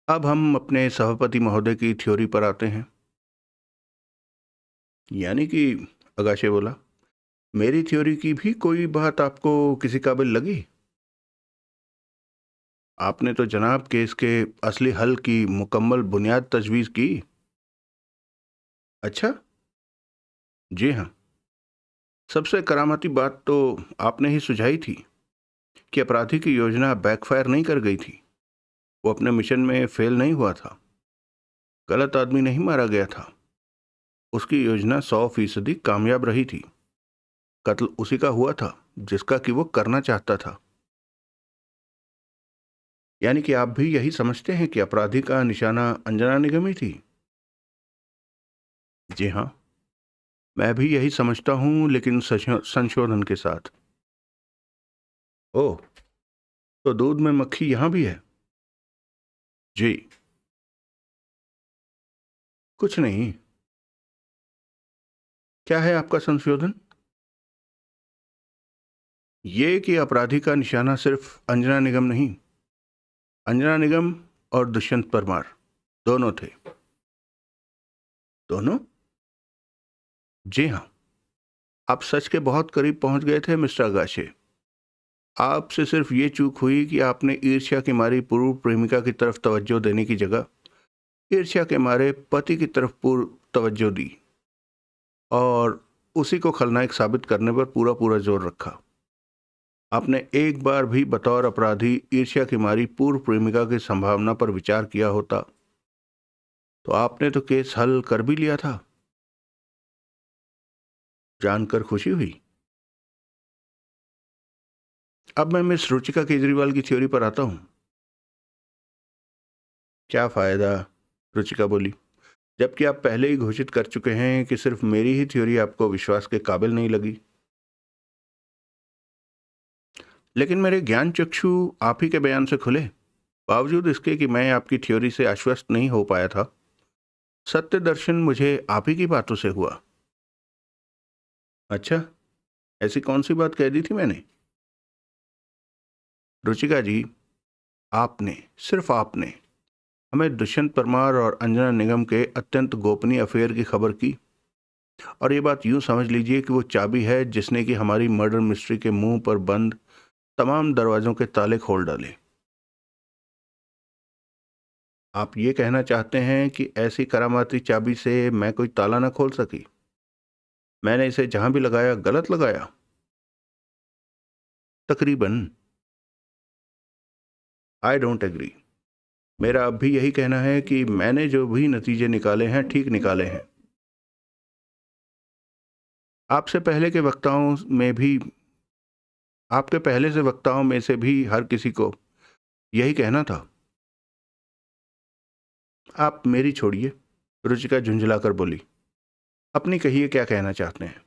अब हम अपने सभापति महोदय की थ्योरी पर आते हैं। यानी कि, अगाशे बोला, मेरी थ्योरी की भी कोई बात आपको किसी काबिल लगी? आपने तो जनाब केस के असली हल की मुकम्मल बुनियाद तजवीज़ की। अच्छा। जी हाँ। सबसे करामाती बात तो आपने ही सुझाई थी कि अपराधी की योजना बैकफायर नहीं कर गई थी। वो अपने मिशन में फेल नहीं हुआ था। गलत आदमी नहीं मारा गया था। उसकी योजना 100% कामयाब रही थी। कत्ल उसी का हुआ था जिसका कि वो करना चाहता था। यानी कि आप भी यही समझते हैं कि अपराधी का निशाना अंजना निगम ही थी? जी हाँ, मैं भी यही समझता हूं, लेकिन संशोधन के साथ। ओह, तो दूध में मक्खी यहां भी है? जी। कुछ नहीं। क्या है आपका संशोधन? ये कि अपराधी का निशाना सिर्फ अंजना निगम नहीं, अंजना निगम और दुष्यंत परमार दोनों थे। दोनों? जी हाँ। आप सच के बहुत करीब पहुंच गए थे मिस्टर गाशे। आपसे सिर्फ ये चूक हुई कि आपने ईर्ष्या की मारी पूर्व प्रेमिका की तरफ तवज्जो देने की जगह ईर्ष्या के मारे पति की तरफ पूर्व तवज्जो दी और उसी को खलनायक साबित करने पर पूरा पूरा जोर रखा। आपने एक बार भी बतौर अपराधी ईर्ष्या की मारी पूर्व प्रेमिका की संभावना पर विचार किया होता तो आपने तो केस हल कर भी लिया था। जानकर खुशी हुई। अब मैं मिस रुचिका केजरीवाल की थ्योरी पर आता हूं। क्या फायदा? रुचिका बोली, जबकि आप पहले ही घोषित कर चुके हैं कि सिर्फ मेरी ही थ्योरी आपको विश्वास के काबिल नहीं लगी। लेकिन मेरे ज्ञान चक्षु आप ही के बयान से खुले, बावजूद इसके कि मैं आपकी थ्योरी से आश्वस्त नहीं हो पाया था। सत्य दर्शन मुझे आप ही की बातों से हुआ। अच्छा, ऐसी कौन सी बात कह दी थी मैंने? रुचिका जी, आपने, सिर्फ आपने हमें दुष्यंत परमार और अंजना निगम के अत्यंत गोपनीय अफेयर की खबर की और ये बात यूं समझ लीजिए कि वो चाबी है जिसने कि हमारी मर्डर मिस्ट्री के मुंह पर बंद तमाम दरवाजों के ताले खोल डाले। आप ये कहना चाहते हैं कि ऐसी करामाती चाबी से मैं कोई ताला ना खोल सकी? मैंने इसे जहां भी लगाया गलत लगाया? तकरीबन। I don't agree. मेरा अब भी यही कहना है कि मैंने जो भी नतीजे निकाले हैं ठीक निकाले हैं। आपसे पहले के वक्ताओं में भी आपके पहले से वक्ताओं में से भी हर किसी को यही कहना था। आप मेरी छोड़िए, रुचिका झुंझलाकर बोली। अपनी कहिए, क्या कहना चाहते हैं?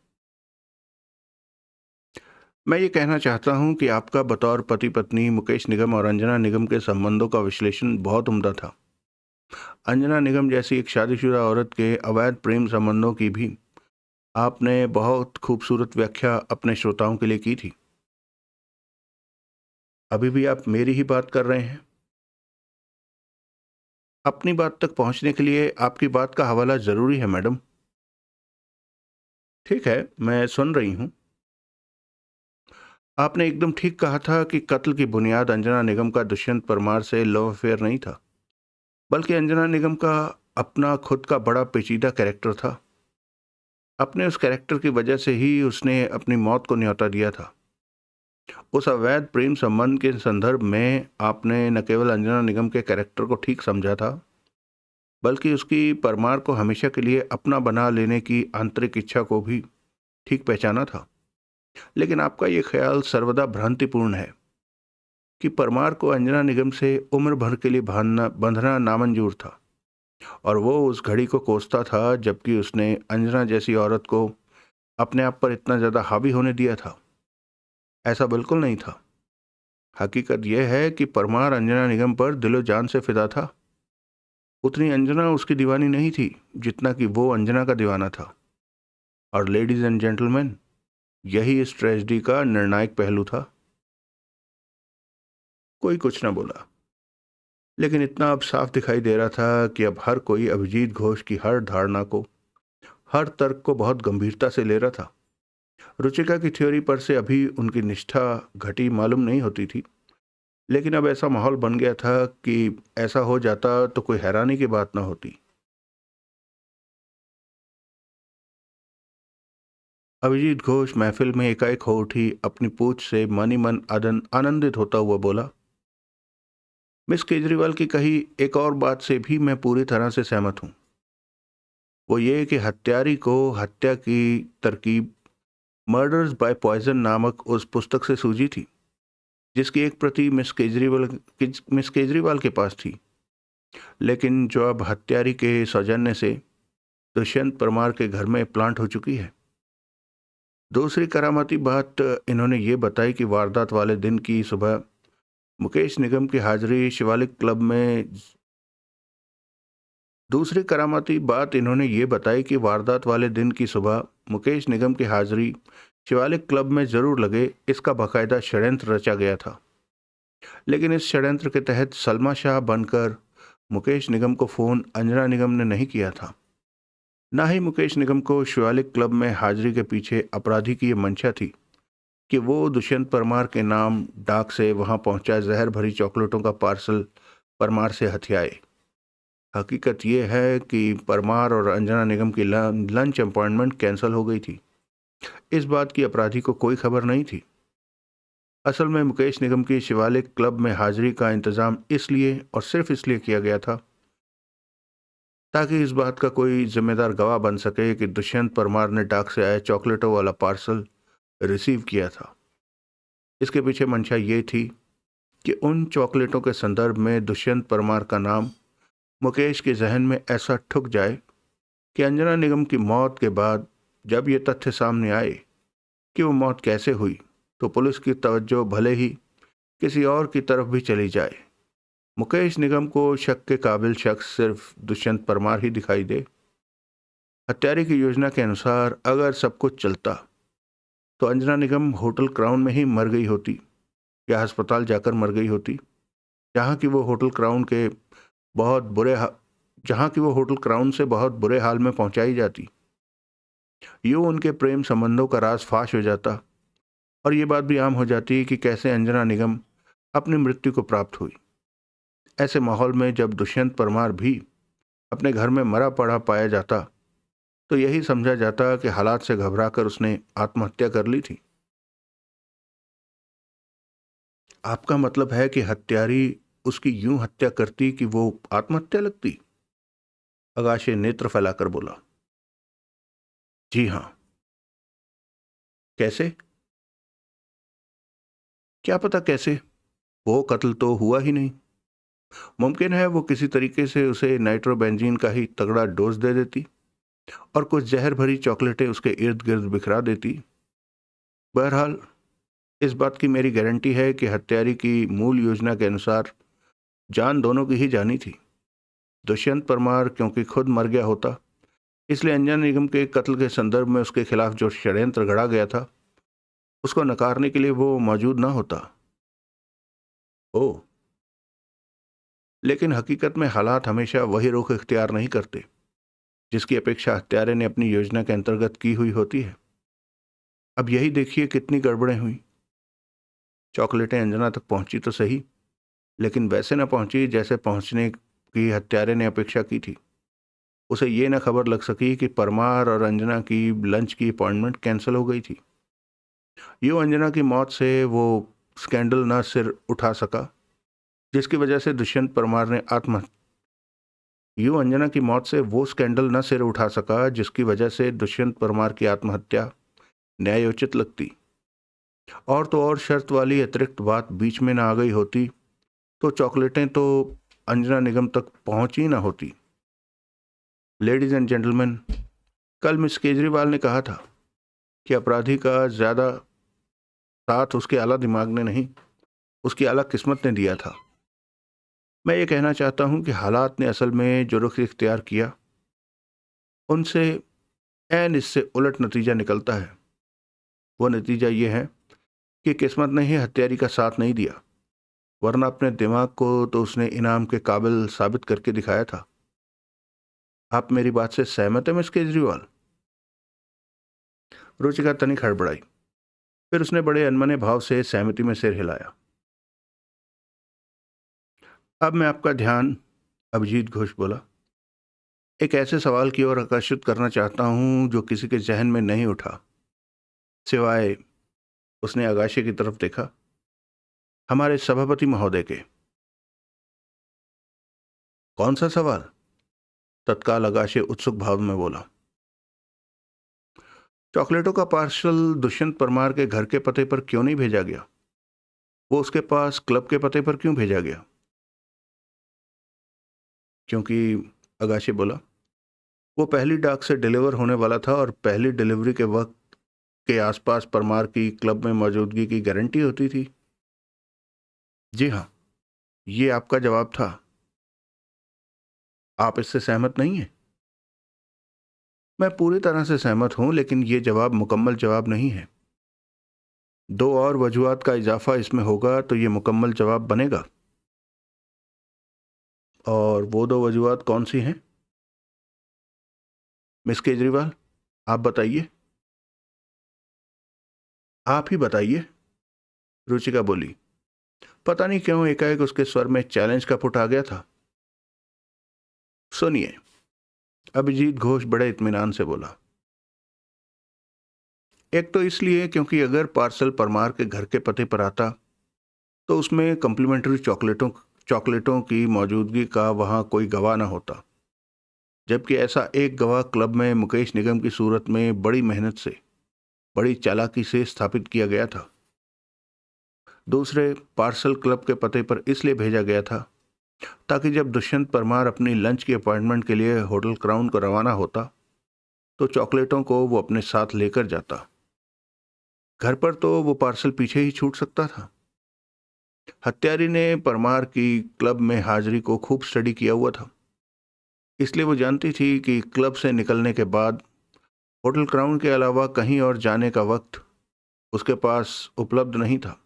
मैं ये कहना चाहता हूं कि आपका बतौर पति पत्नी मुकेश निगम और अंजना निगम के संबंधों का विश्लेषण बहुत उम्दा था। अंजना निगम जैसी एक शादीशुदा औरत के अवैध प्रेम संबंधों की भी आपने बहुत खूबसूरत व्याख्या अपने श्रोताओं के लिए की थी। अभी भी आप मेरी ही बात कर रहे हैं? अपनी बात तक पहुंचने के लिए आपकी बात का हवाला जरूरी है मैडम। ठीक है, मैं सुन रही हूं। आपने एकदम ठीक कहा था कि कत्ल की बुनियाद अंजना निगम का दुष्यंत परमार से लव अफेयर नहीं था, बल्कि अंजना निगम का अपना खुद का बड़ा पेचीदा कैरेक्टर था। अपने उस कैरेक्टर की वजह से ही उसने अपनी मौत को न्योता दिया था। उस अवैध प्रेम संबंध के संदर्भ में आपने न केवल अंजना निगम के कैरेक्टर को ठीक समझा था, बल्कि उसकी परमार को हमेशा के लिए अपना बना लेने की आंतरिक इच्छा को भी ठीक पहचाना था। लेकिन आपका ये ख्याल सर्वदा भ्रांतिपूर्ण है कि परमार को अंजना निगम से उम्र भर के लिए बंधना नामंजूर था और वो उस घड़ी को कोसता था जबकि उसने अंजना जैसी औरत को अपने आप पर इतना ज़्यादा हावी होने दिया था। ऐसा बिल्कुल नहीं था। हकीकत यह है कि परमार अंजना निगम पर दिलो जान से फिदा था। उतनी अंजना उसकी दीवानी नहीं थी जितना कि वो अंजना का दीवाना था। और लेडीज एंड जेंटलमैन, यही इस ट्रेजेडी का निर्णायक पहलू था। कोई कुछ न बोला, लेकिन इतना अब साफ दिखाई दे रहा था कि अब हर कोई अभिजीत घोष की हर धारणा को, हर तर्क को बहुत गंभीरता से ले रहा था। रुचिका की थ्योरी पर से अभी उनकी निष्ठा घटी मालूम नहीं होती थी, लेकिन अब ऐसा माहौल बन गया था कि ऐसा हो जाता तो कोई हैरानी की बात ना होती। अभिजीत घोष महफिल में एकाएक हो उठी अपनी पूछ से मन ही मन आनंदित होता हुआ बोला, मिस केजरीवाल की कही एक और बात से भी मैं पूरी तरह से सहमत हूं। वो ये कि हत्यारी को हत्या की तरकीब मर्डर्स बाय पॉइजन नामक उस पुस्तक से सूझी थी जिसकी एक प्रति मिस केजरीवाल के पास थी, लेकिन जो अब हत्यारी के सौजन्य से दुष्यंत परमार के घर में प्लांट हो चुकी है। दूसरी करामाती बात इन्होंने ये बताई कि वारदात वाले दिन की सुबह मुकेश निगम की हाजिरी शिवालिक क्लब में दूसरी करामाती बात इन्होंने ये बताई कि वारदात वाले दिन की सुबह मुकेश निगम की हाजिरी शिवालिक क्लब में जरूर लगे, इसका बाकायदा षड्यंत्र रचा गया था। लेकिन इस षड्यंत्र के तहत सलमा शाह बनकर मुकेश निगम को फोन अंजना निगम ने नहीं किया था। ना ही मुकेश निगम को शिवालिक क्लब में हाजिरी के पीछे अपराधी की ये मंशा थी कि वो दुष्यंत परमार के नाम डाक से वहां पहुंचा जहर भरी चॉकलेटों का पार्सल परमार से हथियाए। हकीकत यह है कि परमार और अंजना निगम की लंच अपॉइंटमेंट कैंसिल हो गई थी। इस बात की अपराधी को कोई खबर नहीं थी। असल में मुकेश निगम की शिवालिक क्लब में हाजिरी का इंतजाम इसलिए और सिर्फ इसलिए किया गया था ताकि इस बात का कोई जिम्मेदार गवाह बन सके कि दुष्यंत परमार ने डाक से आया चॉकलेटों वाला पार्सल रिसीव किया था। इसके पीछे मंशा ये थी कि उन चॉकलेटों के संदर्भ में दुष्यंत परमार का नाम मुकेश के जहन में ऐसा ठुक जाए कि अंजना निगम की मौत के बाद जब ये तथ्य सामने आए कि वो मौत कैसे हुई, तो पुलिस की तवज्जो भले ही किसी और की तरफ भी चली जाए, मुकेश निगम को शक के काबिल शख्स सिर्फ दुष्यंत परमार ही दिखाई दे। हत्यारे की योजना के अनुसार अगर सब कुछ चलता तो अंजना निगम होटल क्राउन में ही मर गई होती या अस्पताल जाकर मर गई होती, जहाँ की वो होटल क्राउन के बहुत बुरे जहाँ की वो होटल क्राउन से बहुत बुरे हाल में पहुंचाई जाती। यूं उनके प्रेम संबंधों का राज फाश हो जाता और ये बात भी आम हो जाती कि कैसे अंजना निगम अपनी मृत्यु को प्राप्त हुई। ऐसे माहौल में जब दुष्यंत परमार भी अपने घर में मरा पड़ा पाया जाता तो यही समझा जाता कि हालात से घबराकर उसने आत्महत्या कर ली थी। आपका मतलब है कि हत्यारी उसकी यूं हत्या करती कि वो आत्महत्या लगती? अगाशे नेत्र फैलाकर बोला। जी हां। कैसे? क्या पता कैसे, वो कत्ल तो हुआ ही नहीं। मुमकिन है वो किसी तरीके से उसे नाइट्रोबेंजीन का ही तगड़ा डोज दे देती और कुछ जहर भरी चॉकलेटें उसके इर्द गिर्द बिखरा देती। बहरहाल इस बात की मेरी गारंटी है कि हत्यारी की मूल योजना के अनुसार जान दोनों की ही जानी थी। दुष्यंत परमार क्योंकि खुद मर गया होता, इसलिए अंजना निगम के कत्ल के संदर्भ में उसके खिलाफ जो षड्यंत्र गढ़ा गया था उसको नकारने के लिए वो मौजूद ना होता। ओ, लेकिन हकीकत में हालात हमेशा वही रुख इख्तियार नहीं करते जिसकी अपेक्षा हत्यारे ने अपनी योजना के अंतर्गत की हुई होती है। अब यही देखिए कितनी गड़बड़ें हुई। चॉकलेटें अंजना तक पहुंची तो सही, लेकिन वैसे न पहुंची जैसे पहुंचने की हत्यारे ने अपेक्षा की थी। उसे ये न खबर लग सकी कि परमार और अंजना की लंच की अपॉइंटमेंट कैंसिल हो गई थी। यूं अंजना की मौत से वो स्कैंडल न सिर उठा सका जिसकी वजह से दुष्यंत परमार ने आत्महत्या यूं अंजना की मौत से वो स्कैंडल न सिर उठा सका जिसकी वजह से दुष्यंत परमार की आत्महत्या न्यायोचित लगती। और तो और शर्त वाली अतिरिक्त बात बीच में ना आ गई होती तो चॉकलेटें तो अंजना निगम तक पहुंच ही ना होती। लेडीज एंड जेंटलमैन, कल मिस केजरीवाल ने कहा था कि अपराधी का ज़्यादा साथ उसके आला दिमाग ने नहीं, उसकी आला किस्मत ने दिया था। मैं ये कहना चाहता हूँ कि हालात ने असल में जो रुख इख्तियार किया उनसे एन इससे उलट नतीजा निकलता है। वो नतीजा ये है कि किस्मत ने ही हत्यारी का साथ नहीं दिया, वरना अपने दिमाग को तो उसने इनाम के काबिल साबित करके दिखाया था। आप मेरी बात से सहमत हैं मिस केजरीवाल? रुचिका तनिक हड़बड़ाई, फिर उसने बड़े अनमने भाव से सहमति में सिर हिलाया। अब मैं आपका ध्यान, अभिजीत घोष बोला, एक ऐसे सवाल की ओर आकर्षित करना चाहता हूं जो किसी के जहन में नहीं उठा, सिवाय, उसने आगाशे की तरफ देखा, हमारे सभापति महोदय के। कौन सा सवाल? तत्काल आगाशे उत्सुक भाव में बोला। चॉकलेटों का पार्सल दुष्यंत परमार के घर के पते पर क्यों नहीं भेजा गया? वो उसके पास क्लब के पते पर क्यों भेजा गया? क्योंकि, आगाशे बोला, वो पहली डाक से डिलीवर होने वाला था और पहली डिलीवरी के वक्त के आसपास परमार की क्लब में मौजूदगी की गारंटी होती थी। जी हाँ, ये आपका जवाब था। आप इससे सहमत नहीं हैं? मैं पूरी तरह से सहमत हूं, लेकिन ये जवाब मुकम्मल जवाब नहीं है। दो और वजूहात का इजाफा इसमें होगा तो ये मुकम्मल जवाब बनेगा। और वो दो वजूहात कौन सी हैं? मिस केजरीवाल, आप बताइए। आप ही बताइए, रुचिका बोली। पता नहीं क्यों एकाएक उसके स्वर में चैलेंज का पुट आ गया था। सुनिए, अभिजीत घोष बड़े इत्मीनान से बोला। एक तो इसलिए क्योंकि अगर पार्सल परमार के घर के पते पर आता तो उसमें कम्प्लीमेंट्री चॉकलेटों की मौजूदगी का वहां कोई गवाह न होता, जबकि ऐसा एक गवाह क्लब में मुकेश निगम की सूरत में बड़ी मेहनत से, बड़ी चालाकी से स्थापित किया गया था। दूसरे, पार्सल क्लब के पते पर इसलिए भेजा गया था ताकि जब दुष्यंत परमार अपनी लंच की अपॉइंटमेंट के लिए होटल क्राउन को रवाना होता तो चॉकलेटों को वो अपने साथ लेकर जाता। घर पर तो वो पार्सल पीछे ही छूट सकता था। हत्यारी ने परमार की क्लब में हाजिरी को खूब स्टडी किया हुआ था, इसलिए वो जानती थी कि क्लब से निकलने के बाद होटल क्राउन के अलावा कहीं और जाने का वक्त उसके पास उपलब्ध नहीं था,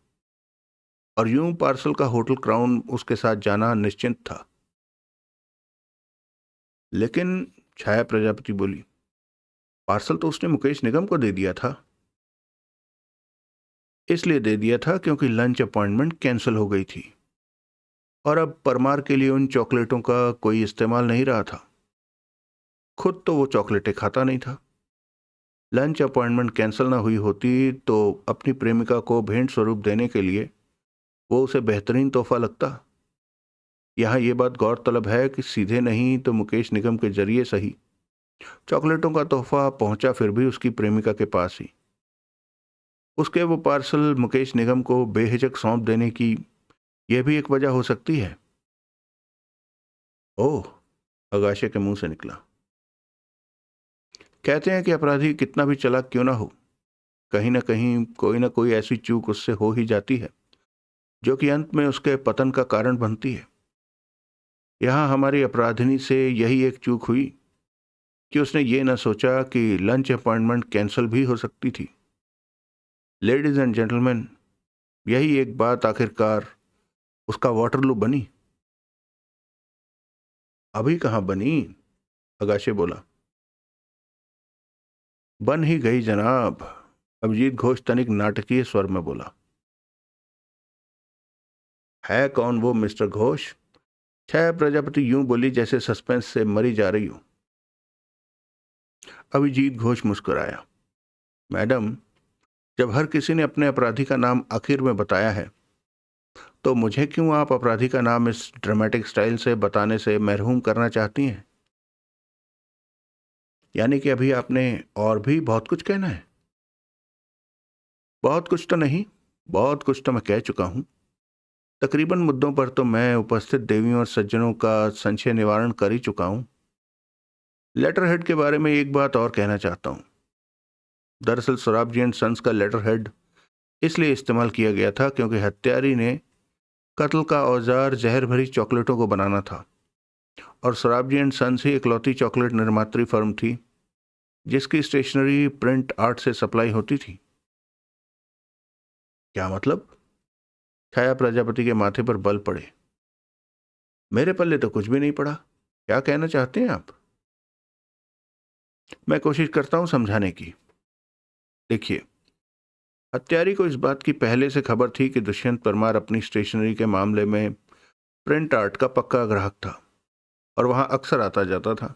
और यूं पार्सल का होटल क्राउन उसके साथ जाना निश्चिंत था। लेकिन छाया प्रजापति बोली, पार्सल तो उसने मुकेश निगम को दे दिया था। इसलिए दे दिया था क्योंकि लंच अपॉइंटमेंट कैंसिल हो गई थी और अब परमार के लिए उन चॉकलेटों का कोई इस्तेमाल नहीं रहा था। खुद तो वो चॉकलेटें खाता नहीं था। लंच अपॉइंटमेंट कैंसिल ना हुई होती तो अपनी प्रेमिका को भेंट स्वरूप देने के लिए वो उसे बेहतरीन तोहफा लगता। यहाँ ये बात गौरतलब है कि सीधे नहीं तो मुकेश निगम के जरिए सही चॉकलेटों का तोहफा पहुंचा, फिर भी उसकी प्रेमिका के पास ही। उसके वो पार्सल मुकेश निगम को बेहिचक सौंप देने की यह भी एक वजह हो सकती है। ओह, अगाशे के मुंह से निकला। कहते हैं कि अपराधी कितना भी चालाक क्यों ना हो, कहीं ना कोई ऐसी चूक उससे हो ही जाती है जो कि अंत में उसके पतन का कारण बनती है। यहाँ हमारी अपराधिनी से यही एक चूक हुई कि उसने ये ना सोचा कि लंच अपॉइंटमेंट कैंसिल भी हो सकती थी। लेडीज एंड जेंटलमैन, यही एक बात आखिरकार उसका वाटरलू बनी। अभी कहाँ बनी, अगाशे बोला। बन ही गई जनाब, अभिजीत घोष तनिक नाटकीय स्वर में बोला। है कौन वो मिस्टर घोष? छाया प्रजापति यूं बोली जैसे सस्पेंस से मरी जा रही हो। अभिजीत घोष मुस्कुराया। मैडम, जब हर किसी ने अपने अपराधी का नाम आखिर में बताया है तो मुझे क्यों आप अपराधी का नाम इस ड्रामेटिक स्टाइल से बताने से मरहूम करना चाहती हैं? यानी कि अभी आपने और भी बहुत कुछ कहना है? बहुत कुछ तो नहीं, बहुत कुछ तो मैं कह चुका हूं। तकरीबन मुद्दों पर तो मैं उपस्थित देवियों और सज्जनों का संशय निवारण कर ही चुका हूं। लेटर हेड के बारे में एक बात और कहना चाहता हूं। दरअसल सोराबजी एंड सन्स का लेटर हेड इसलिए इस्तेमाल किया गया था क्योंकि हत्यारी ने कत्ल का औजार जहर भरी चॉकलेटों को बनाना था, और सोराबजी एंड सन्स ही इकलौती चॉकलेट निर्मात्री फर्म थी जिसकी स्टेशनरी प्रिंट आर्ट से सप्लाई होती थी। क्या मतलब? छाया प्रजापति के माथे पर बल पड़े। मेरे पल्ले तो कुछ भी नहीं पड़ा। क्या कहना चाहते हैं आप? मैं कोशिश करता हूं समझाने की। देखिए, हत्यारी को इस बात की पहले से खबर थी कि दुष्यंत परमार अपनी स्टेशनरी के मामले में प्रिंट आर्ट का पक्का ग्राहक था और वहां अक्सर आता जाता था।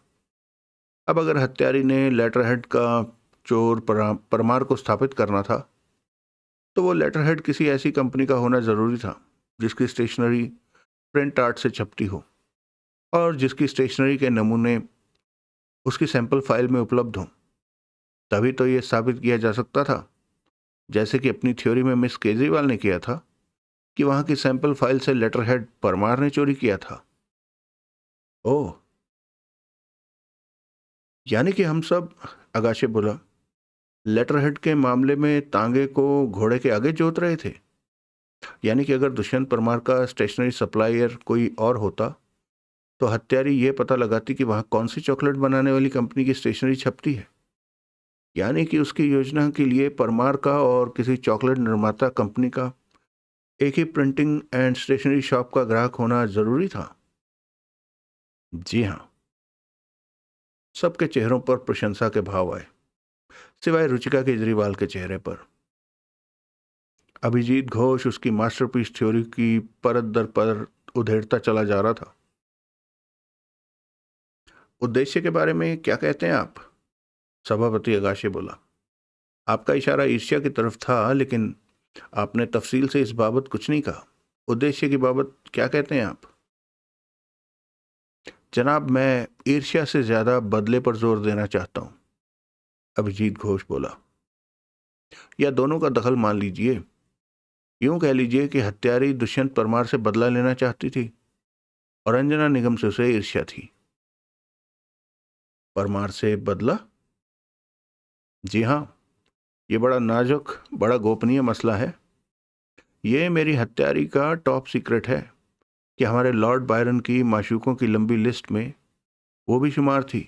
अब अगर हत्यारी ने लेटरहेड का चोर परमार को स्थापित करना था तो वो लेटरहेड किसी ऐसी कंपनी का होना जरूरी था जिसकी स्टेशनरी प्रिंट आर्ट से छपती हो और जिसकी स्टेशनरी के नमूने उसकी सैंपल फाइल में उपलब्ध हों। तभी तो ये साबित किया जा सकता था, जैसे कि अपनी थ्योरी में मिस केजरीवाल ने किया था, कि वहां की सैंपल फाइल से लेटरहेड परमार ने चोरी किया था। ओह, यानी कि हम सब, अगाशे बोला, लेटरहेड के मामले में तांगे को घोड़े के आगे जोत रहे थे। यानी कि अगर दुष्यंत परमार का स्टेशनरी सप्लायर कोई और होता तो हत्यारी ये पता लगाती कि वहाँ कौन सी चॉकलेट बनाने वाली कंपनी की स्टेशनरी छपती है। यानी कि उसकी योजना के लिए परमार का और किसी चॉकलेट निर्माता कंपनी का एक ही प्रिंटिंग एंड स्टेशनरी शॉप का ग्राहक होना जरूरी था। जी हाँ। सबके चेहरों पर प्रशंसा के भाव आए, सिवाय रुचिका केजरीवाल के चेहरे पर। अभिजीत घोष उसकी मास्टरपीस थ्योरी की परत दर परत उधेड़ता चला जा रहा था। उद्देश्य के बारे में क्या कहते हैं आप? सभापति अगाशे बोला। आपका इशारा ईर्ष्या की तरफ था, लेकिन आपने तफसील से इस बाबत कुछ नहीं कहा। उद्देश्य की बाबत क्या कहते हैं आप? जनाब, मैं ईर्ष्या से ज्यादा बदले पर जोर देना चाहता हूं, अभिजीत घोष बोला। या दोनों का दखल मान लीजिए। यूं कह लीजिए कि हत्यारी दुष्यंत परमार से बदला लेना चाहती थी और अंजना निगम से उसे ईर्ष्या थी। परमार से बदला? जी हाँ, ये बड़ा नाजुक, बड़ा गोपनीय मसला है। ये मेरी हत्यारी का टॉप सीक्रेट है कि हमारे लॉर्ड बायरन की माशूकों की लंबी लिस्ट में वो भी शुमार थी।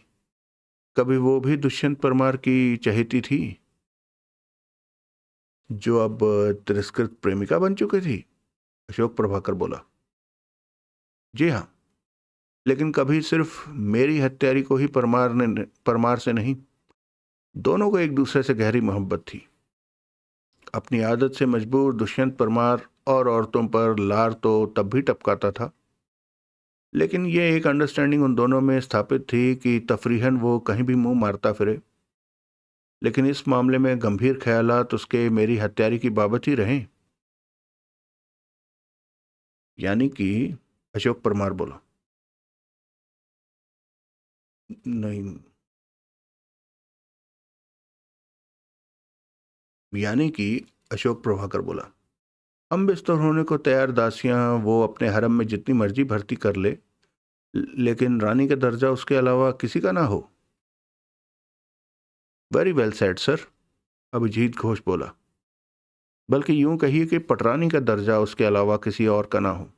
कभी वो भी दुष्यंत परमार की चहेती थी, जो अब तिरस्कृत प्रेमिका बन चुकी थी, अशोक प्रभाकर बोला। जी हाँ, लेकिन कभी सिर्फ मेरी हत्यारी को ही परमार से नहीं, दोनों को एक दूसरे से गहरी मोहब्बत थी। अपनी आदत से मजबूर दुष्यंत परमार और औरतों पर लार तो तब भी टपकाता था, लेकिन ये एक अंडरस्टैंडिंग उन दोनों में स्थापित थी कि तफरीहन वो कहीं भी मुंह मारता फिरे। लेकिन इस मामले में गंभीर ख्यालात उसके मेरी हत्यारी की बाबत ही रहे। यानी कि, अशोक परमार बोला। नहीं, यानी कि, अशोक प्रभाकर बोला, हम बिस्तर होने को तैयार दासियां वो अपने हरम में जितनी मर्जी भर्ती कर ले, लेकिन रानी का दर्जा उसके अलावा किसी का ना हो। Very well said sir, Abhijit Ghosh बोला। बल्कि यूं कहिए कि पटरानी का दर्जा उसके अलावा किसी और का ना हो।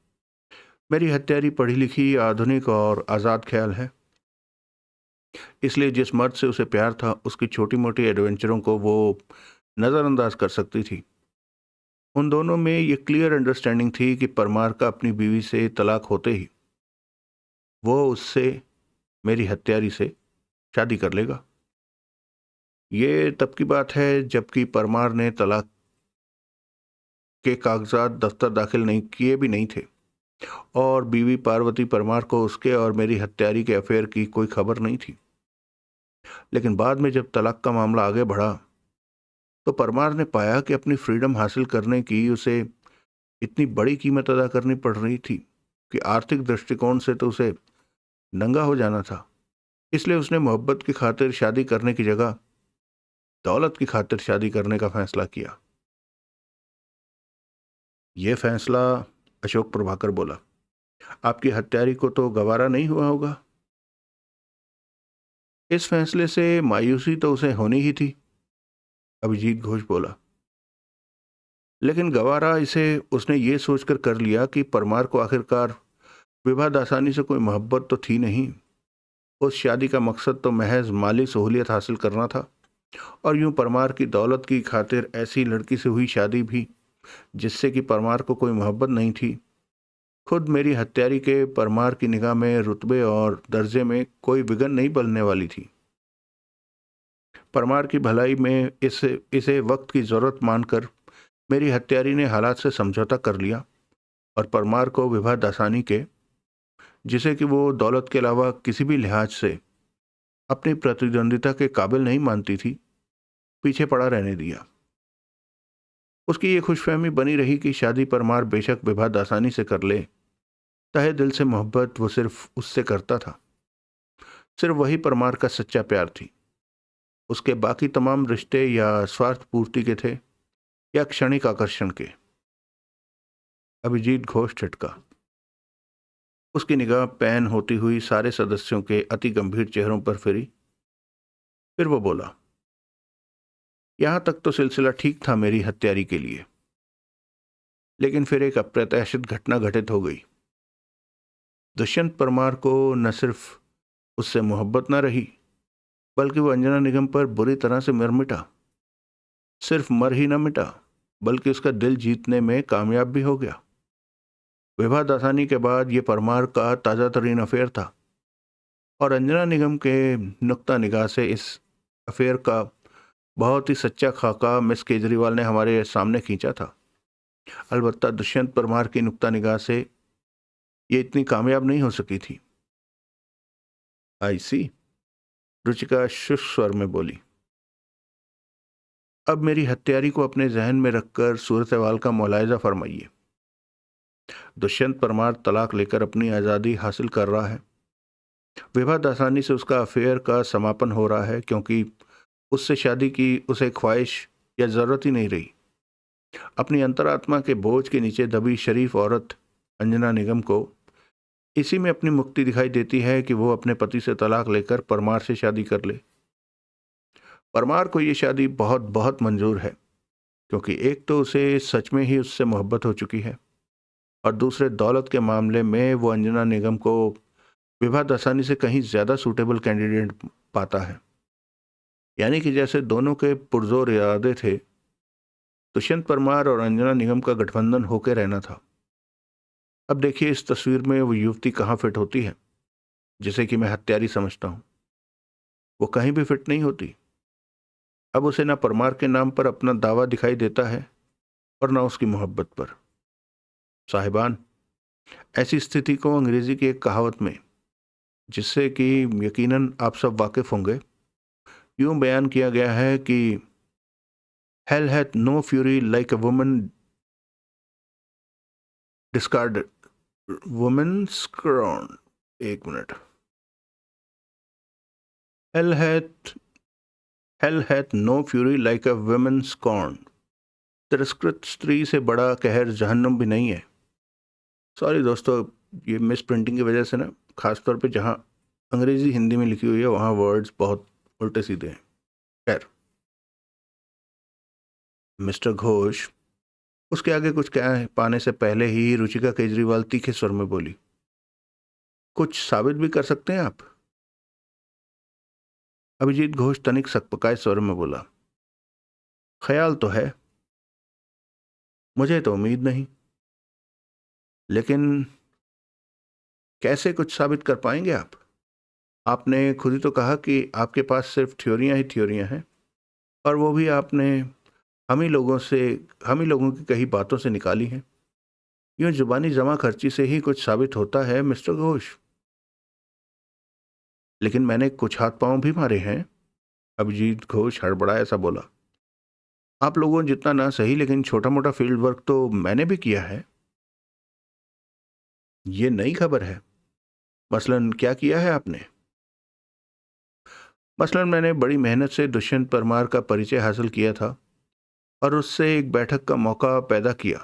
मेरी हत्यारी पढ़ी लिखी, आधुनिक और आज़ाद ख्याल है, इसलिए जिस मर्द से उसे प्यार था उसकी छोटी मोटी एडवेंचरों को वो नज़रअंदाज कर सकती थी। उन दोनों में ये क्लियर अंडरस्टैंडिंग थी कि परमार का अपनी बीवी से तलाक होते ही वो उससे, मेरी हत्यारी से, शादी कर लेगा। ये तब की बात है जबकि परमार ने तलाक के कागजात दफ्तर दाखिल नहीं किए भी नहीं थे और बीवी पार्वती परमार को उसके और मेरी हत्यारी के अफेयर की कोई खबर नहीं थी। लेकिन बाद में जब तलाक का मामला आगे बढ़ा तो परमार ने पाया कि अपनी फ्रीडम हासिल करने की उसे इतनी बड़ी कीमत अदा करनी पड़ रही थी कि आर्थिक दृष्टिकोण से तो उसे नंगा हो जाना था। इसलिए उसने मोहब्बत की खातिर शादी करने की जगह दौलत की खातिर शादी करने का फैसला किया। यह फैसला, अशोक प्रभाकर बोला, आपकी हत्यारी को तो गवारा नहीं हुआ होगा। इस फैसले से मायूसी तो उसे होनी ही थी, अभिजीत घोष बोला। लेकिन गवारा इसे उसने ये सोचकर कर लिया कि परमार को आखिरकार विवाह दासानी से कोई मोहब्बत तो थी नहीं। उस शादी का मकसद तो महज माली सहूलियत हासिल करना था और यूं परमार की दौलत की खातिर ऐसी लड़की से हुई शादी भी जिससे कि परमार को कोई मोहब्बत नहीं थी, खुद मेरी हत्यारी के परमार की निगाह में रुतबे और दर्जे में कोई विघन नहीं बनने वाली थी। परमार की भलाई में इसे वक्त की जरूरत मानकर मेरी हत्यारी ने हालात से समझौता कर लिया और परमार को विवाह दासानी के, जिसे कि वो दौलत के अलावा किसी भी लिहाज से अपनी प्रतिद्वंदिता के काबिल नहीं मानती थी, पीछे पड़ा रहने दिया। उसकी ये खुशफहमी बनी रही कि शादी परमार बेशक विवाह दासानी से कर ले, तहे दिल से मोहब्बत वो सिर्फ उससे करता था। सिर्फ वही परमार का सच्चा प्यार थी। उसके बाकी तमाम रिश्ते या स्वार्थ पूर्ति के थे या क्षणिक आकर्षण के। अभिजीत घोष ठटका। उसकी निगाह पैन होती हुई सारे सदस्यों के अति गंभीर चेहरों पर फिरी। फिर वो बोला, यहां तक तो सिलसिला ठीक था मेरी हत्यारी के लिए, लेकिन फिर एक अप्रत्याशित घटना घटित हो गई। दुष्यंत परमार को न सिर्फ उससे मोहब्बत न रही, बल्कि वो अंजना निगम पर बुरी तरह से मर मिटा। सिर्फ मर ही न मिटा, बल्कि उसका दिल जीतने में कामयाब भी हो गया। विभा दासानी के बाद ये परमार का ताज़ा तरीन अफेयर था और अंजना निगम के नुक्ता निगाह से इस अफेयर का बहुत ही सच्चा खाका मिस केजरीवाल ने हमारे सामने खींचा था। अलबत्ता दुष्यंत परमार की नुक्ता निगाह से ये इतनी कामयाब नहीं हो सकी थी। आई सी, रुचिका शुष्क स्वर में बोली। अब मेरी हत्यारी को अपने जहन में रखकर सूरत हाल का मुलाहिजा फरमाइए। दुष्यंत परमार तलाक लेकर अपनी आज़ादी हासिल कर रहा है। विभा दासानी से उसका अफेयर का समापन हो रहा है, क्योंकि उससे शादी की उसे ख्वाहिश या ज़रूरत ही नहीं रही। अपनी अंतरात्मा के बोझ के नीचे दबी शरीफ औरत अंजना निगम को इसी में अपनी मुक्ति दिखाई देती है कि वो अपने पति से तलाक लेकर परमार से शादी कर ले। परमार को ये शादी बहुत बहुत मंजूर है, क्योंकि एक तो उसे सच में ही उससे मोहब्बत हो चुकी है और दूसरे दौलत के मामले में वो अंजना निगम को विभा दासानी से कहीं ज़्यादा सूटेबल कैंडिडेट पाता है। यानी कि जैसे दोनों के पुरजोर इरादे थे, दुष्यंत परमार और अंजना निगम का गठबंधन होकर रहना था। अब देखिए इस तस्वीर में वो युवती कहाँ फिट होती है जिसे कि मैं हत्यारी समझता हूँ। वो कहीं भी फिट नहीं होती। अब उसे ना परमार के नाम पर अपना दावा दिखाई देता है और ना उसकी मोहब्बत पर। साहिबान, ऐसी स्थिति को अंग्रेजी की एक कहावत में, जिससे कि यकीनन आप सब वाकिफ होंगे, यूं बयान किया गया है कि hell hath no fury like a woman discarded women scorn. एक मिनट। Hell hath no fury like a women scorn. तिरस्कृत स्त्री से बड़ा कहर जहन्नुम भी नहीं है। सॉरी दोस्तों, ये मिस प्रिंटिंग की वजह से ना, खासतौर पे जहाँ अंग्रेजी हिंदी में लिखी हुई है वहाँ वर्ड्स बहुत उल्टे सीधे हैं। खैर, मिस्टर घोष उसके आगे कुछ कह पाने से पहले ही रुचिका केजरीवाल तीखे स्वर में बोली, कुछ साबित भी कर सकते हैं आप? अभिजीत घोष तनिक सकपकाए स्वर में बोला, ख्याल तो है, मुझे तो उम्मीद नहीं, लेकिन कैसे कुछ साबित कर पाएंगे आप? आपने खुद ही तो कहा कि आपके पास सिर्फ थ्योरियां ही थ्योरियां हैं, और वो भी आपने हम ही लोगों की कही बातों से निकाली हैं। यूं जुबानी जमा खर्ची से ही कुछ साबित होता है मिस्टर घोष? लेकिन मैंने कुछ हाथ पांव भी मारे हैं। अभिजीत घोष हड़बड़ाया सा बोला, आप लोगों ने जितना ना सही, लेकिन छोटा मोटा फील्ड वर्क तो मैंने भी किया है। ये नई खबर है। मसलन क्या किया है आपने? मसलन मैंने बड़ी मेहनत से दुष्यंत परमार का परिचय हासिल किया था और उससे एक बैठक का मौका पैदा किया।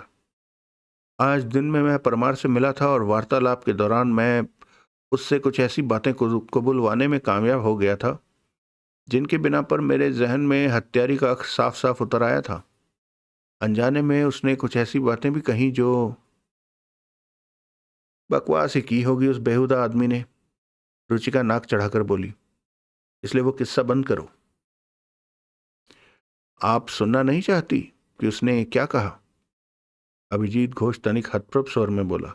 आज दिन में मैं परमार से मिला था और वार्तालाप के दौरान मैं उससे कुछ ऐसी बातें कबूलवाने में कामयाब हो गया था जिनके बिना पर मेरे जहन में हत्यारी का अक्स साफ साफ उतर आया था। अनजाने में उसने कुछ ऐसी बातें भी कहीं जो बकवास ही की होगी उस बेहुदा आदमी ने। रुचिका नाक चढ़ाकर बोली, इसलिए वो किस्सा बंद करो। आप सुनना नहीं चाहती कि उसने क्या कहा? अभिजीत घोष तनिक हतप्रभ स्वर में बोला,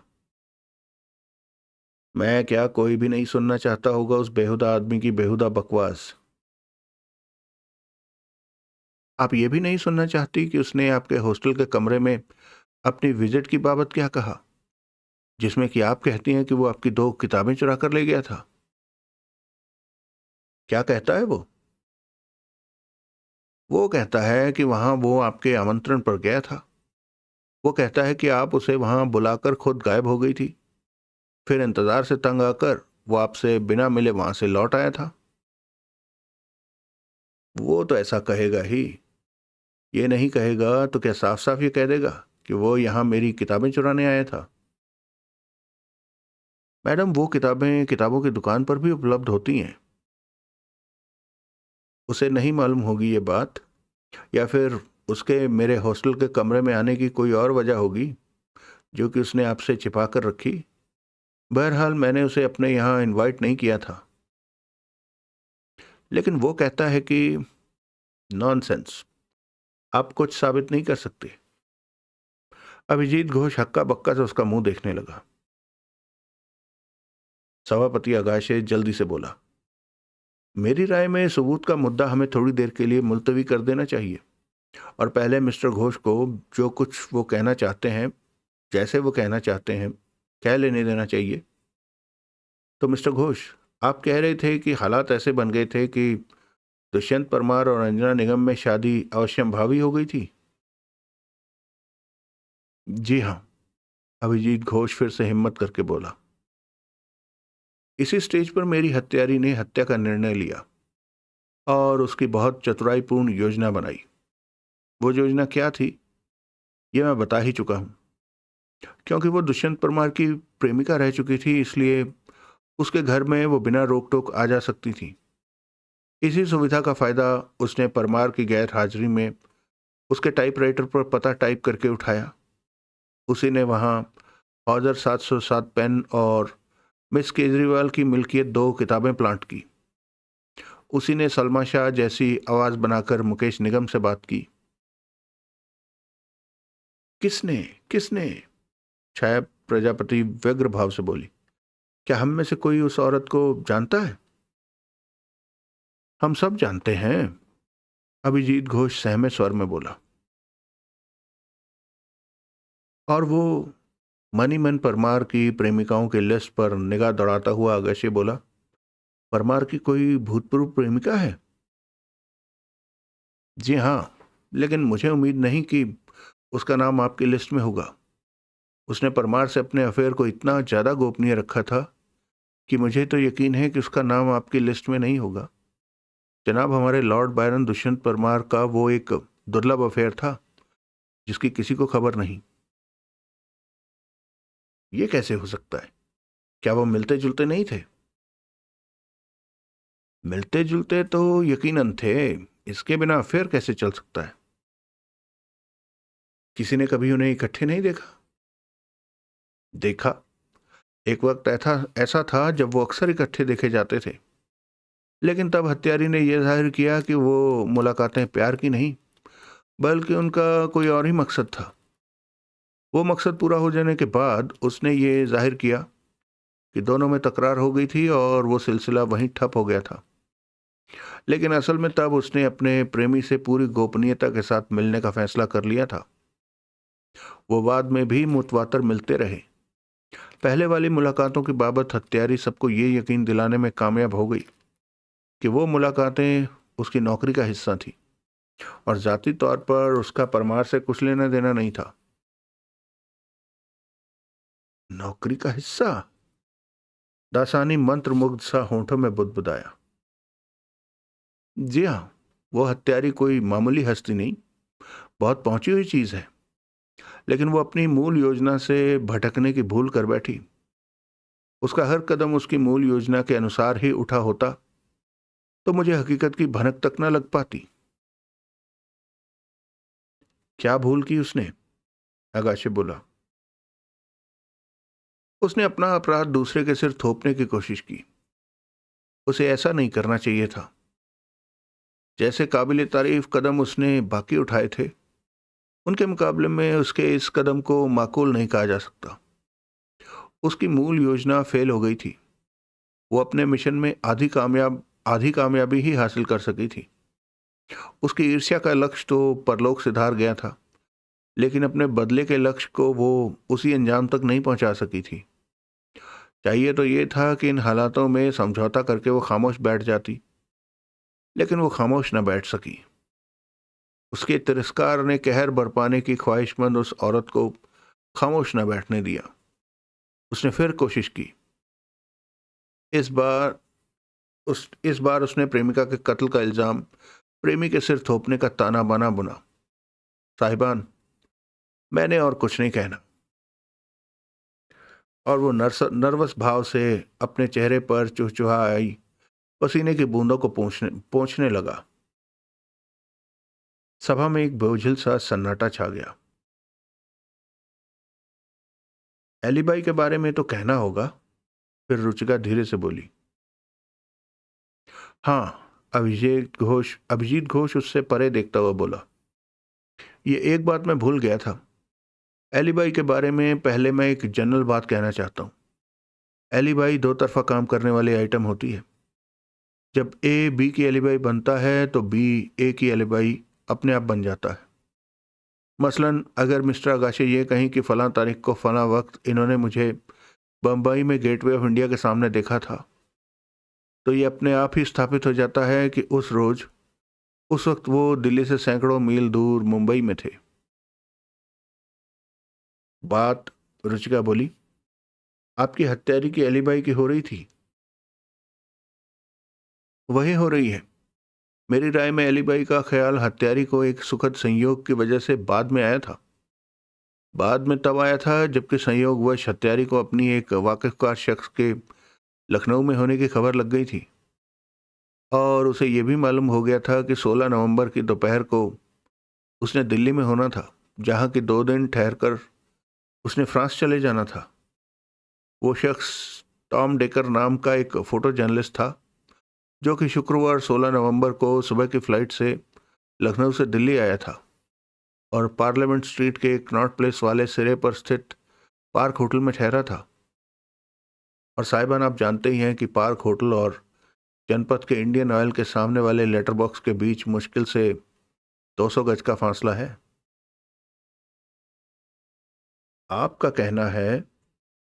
मैं क्या, कोई भी नहीं सुनना चाहता होगा उस बेहुदा आदमी की बेहुदा बकवास। आप ये भी नहीं सुनना चाहती कि उसने आपके हॉस्टल के कमरे में अपनी विजिट की बाबत क्या कहा, जिसमें कि आप कहती हैं कि वो आपकी 2 किताबें चुरा कर ले गया था? क्या कहता है वो? वो कहता है कि वहां वो आपके आमंत्रण पर गया था। वो कहता है कि आप उसे वहां बुलाकर खुद गायब हो गई थी। फिर इंतजार से तंग आकर वो आपसे बिना मिले वहां से लौट आया था। वो तो ऐसा कहेगा ही। ये नहीं कहेगा तो क्या साफ साफ ये कह देगा कि वो यहां मेरी किताबें चुराने आया था? मैडम, वो किताबें किताबों की दुकान पर भी उपलब्ध होती हैं। उसे नहीं मालूम होगी ये बात, या फिर उसके मेरे हॉस्टल के कमरे में आने की कोई और वजह होगी जो कि उसने आपसे छिपा कर रखी। बहरहाल मैंने उसे अपने यहाँ इनवाइट नहीं किया था, लेकिन वो कहता है कि नॉनसेंस, आप कुछ साबित नहीं कर सकते। अभिजीत घोष हक्का बक्का से उसका मुंह देखने लगा। सभापति अगाशे जल्दी से बोला, मेरी राय में सबूत का मुद्दा हमें थोड़ी देर के लिए मुलतवी कर देना चाहिए और पहले मिस्टर घोष को जो कुछ वो कहना चाहते हैं, जैसे वो कहना चाहते हैं, कह लेने देना चाहिए। तो मिस्टर घोष, आप कह रहे थे कि हालात ऐसे बन गए थे कि दुष्यंत परमार और अंजना निगम में शादी अवश्यंभावी हो गई थी। जी हाँ, अभिजीत घोष फिर से हिम्मत करके बोला। इसी स्टेज पर मेरी हत्यारी ने हत्या का निर्णय लिया और उसकी बहुत चतुराईपूर्ण योजना बनाई। वो योजना क्या थी, ये मैं बता ही चुका हूँ। क्योंकि वो दुष्यंत परमार की प्रेमिका रह चुकी थी, इसलिए उसके घर में वो बिना रोक टोक आ जा सकती थी। इसी सुविधा का फायदा उसने परमार की गैर हाजिरी में उसके टाइपराइटर पर पता टाइप करके उठाया। उसी ने वहाँ हौजर 707 पेन और मिस केजरीवाल की मिल्कियत 2 किताबें प्लांट की। उसी ने सलमा शाह जैसी आवाज़ बनाकर मुकेश निगम से बात की। किसने किसने छाया प्रजापति व्यग्र भाव से बोली। क्या हम में से कोई उस औरत को जानता है? हम सब जानते हैं, अभिजीत घोष सहमे स्वर में बोला। और वो मनीमन परमार की प्रेमिकाओं की लिस्ट पर निगाह दौड़ाता हुआ अगस्त्य बोला, परमार की कोई भूतपूर्व प्रेमिका है? जी हाँ, लेकिन मुझे उम्मीद नहीं कि उसका नाम आपकी लिस्ट में होगा। उसने परमार से अपने अफेयर को इतना ज़्यादा गोपनीय रखा था कि मुझे तो यकीन है कि उसका नाम आपकी लिस्ट में नहीं होगा। जनाब, हमारे लॉर्ड बायरन दुष्यंत परमार का वो एक दुर्लभ अफेयर था जिसकी किसी को खबर नहीं। ये कैसे हो सकता है? क्या वो मिलते जुलते नहीं थे? मिलते जुलते तो यकीनन थे, इसके बिना अफेयर कैसे चल सकता है? किसी ने कभी उन्हें इकट्ठे नहीं देखा? देखा। एक वक्त ऐसा ऐसा था जब वो अक्सर इकट्ठे देखे जाते थे, लेकिन तब हत्यारी ने यह जाहिर किया कि वो मुलाकातें प्यार की नहीं, बल्कि उनका कोई और ही मकसद था। वो मकसद पूरा हो जाने के बाद उसने ये जाहिर किया कि दोनों में तकरार हो गई थी और वो सिलसिला वहीं ठप हो गया था। लेकिन असल में तब उसने अपने प्रेमी से पूरी गोपनीयता के साथ मिलने का फैसला कर लिया था। वो बाद में भी मुतवातर मिलते रहे। पहले वाली मुलाकातों की बाबत हत्यारी सबको ये यकीन दिलाने में कामयाब हो गई कि वो मुलाकातें उसकी नौकरी का हिस्सा थी और जाती तौर पर उसका परमार से कुछ लेना देना नहीं था। नौकरी का हिस्सा? दासानी मंत्रमुग्ध सा होंठों में बुदबुदाया। जी हाँ, वो हत्यारी कोई मामूली हस्ती नहीं, बहुत पहुंची हुई चीज है। लेकिन वो अपनी मूल योजना से भटकने की भूल कर बैठी। उसका हर कदम उसकी मूल योजना के अनुसार ही उठा होता तो मुझे हकीकत की भनक तक न लग पाती। क्या भूल की उसने? आगाशे बोला। उसने अपना अपराध दूसरे के सिर थोपने की कोशिश की। उसे ऐसा नहीं करना चाहिए था। जैसे काबिल तारीफ कदम उसने बाकी उठाए थे, उनके मुकाबले में उसके इस कदम को माकूल नहीं कहा जा सकता। उसकी मूल योजना फेल हो गई थी। वो अपने मिशन में आधी कामयाबी ही हासिल कर सकी थी। उसकी ईर्ष्या का लक्ष्य तो परलोक सिधार गया था, लेकिन अपने बदले के लक्ष्य को वो उसी अंजाम तक नहीं पहुंचा सकी थी। चाहिए तो ये था कि इन हालातों में समझौता करके वो खामोश बैठ जाती, लेकिन वो खामोश न बैठ सकी। उसके तिरस्कार ने कहर बरपाने की ख्वाहिशमंद उस औरत को खामोश न बैठने दिया। उसने फिर कोशिश की। इस बार इस बार उसने प्रेमिका के कत्ल का इल्जाम प्रेमी के सिर थोपने का ताना बाना बुना। साहिबान, मैंने और कुछ नहीं कहना। और वो नर्वस भाव से अपने चेहरे पर चुहचुहा आई पसीने की बूंदों को पोंछने लगा। सभा में एक बोझिल सा सन्नाटा छा गया। एलिबाई के बारे में तो कहना होगा, फिर रुचिका धीरे से बोली, हाँ। अभिजीत घोष उससे परे देखता हुआ बोला, ये एक बात मैं भूल गया था। एलिबाई के बारे में पहले मैं एक जनरल बात कहना चाहता हूँ। एलिबाई दो तरफा काम करने वाली आइटम होती है। जब ए बी की एलिबाई बनता है तो बी ए की एलिबाई अपने आप बन जाता है। मसलन अगर मिस्टर आगाशे ये कहीं कि फलां तारीख को फलां वक्त इन्होंने मुझे बम्बई में गेटवे ऑफ इंडिया के सामने देखा था, तो ये अपने आप ही स्थापित हो जाता है कि उस वक्त वो दिल्ली से सैकड़ों मील दूर मुंबई में थे। बात, रुचिका बोली, आपकी हत्यारी की एलिबाई की हो रही थी। वही हो रही है। मेरी राय में एलिबाई का ख्याल हत्यारी को एक सुखद संयोग की वजह से बाद में आया था। बाद में तब आया था जबकि संयोगवश हत्यारी को अपनी एक वाकिफकार शख्स के लखनऊ में होने की खबर लग गई थी और उसे यह भी मालूम हो गया था कि 16 नवंबर की दोपहर को उसने दिल्ली में होना था, जहां कि 2 दिन ठहरकर उसने फ्रांस चले जाना था। वो शख्स टॉम डेकर नाम का एक फोटो जर्नलिस्ट था, जो कि शुक्रवार 16 नवंबर को सुबह की फ्लाइट से लखनऊ से दिल्ली आया था और पार्लियामेंट स्ट्रीट के कनॉट प्लेस वाले सिरे पर स्थित पार्क होटल में ठहरा था। और साहिबान, आप जानते ही हैं कि पार्क होटल और जनपथ के इंडियन ऑयल के सामने वाले लेटर बॉक्स के बीच मुश्किल से 200 गज का फासला है। आपका कहना है,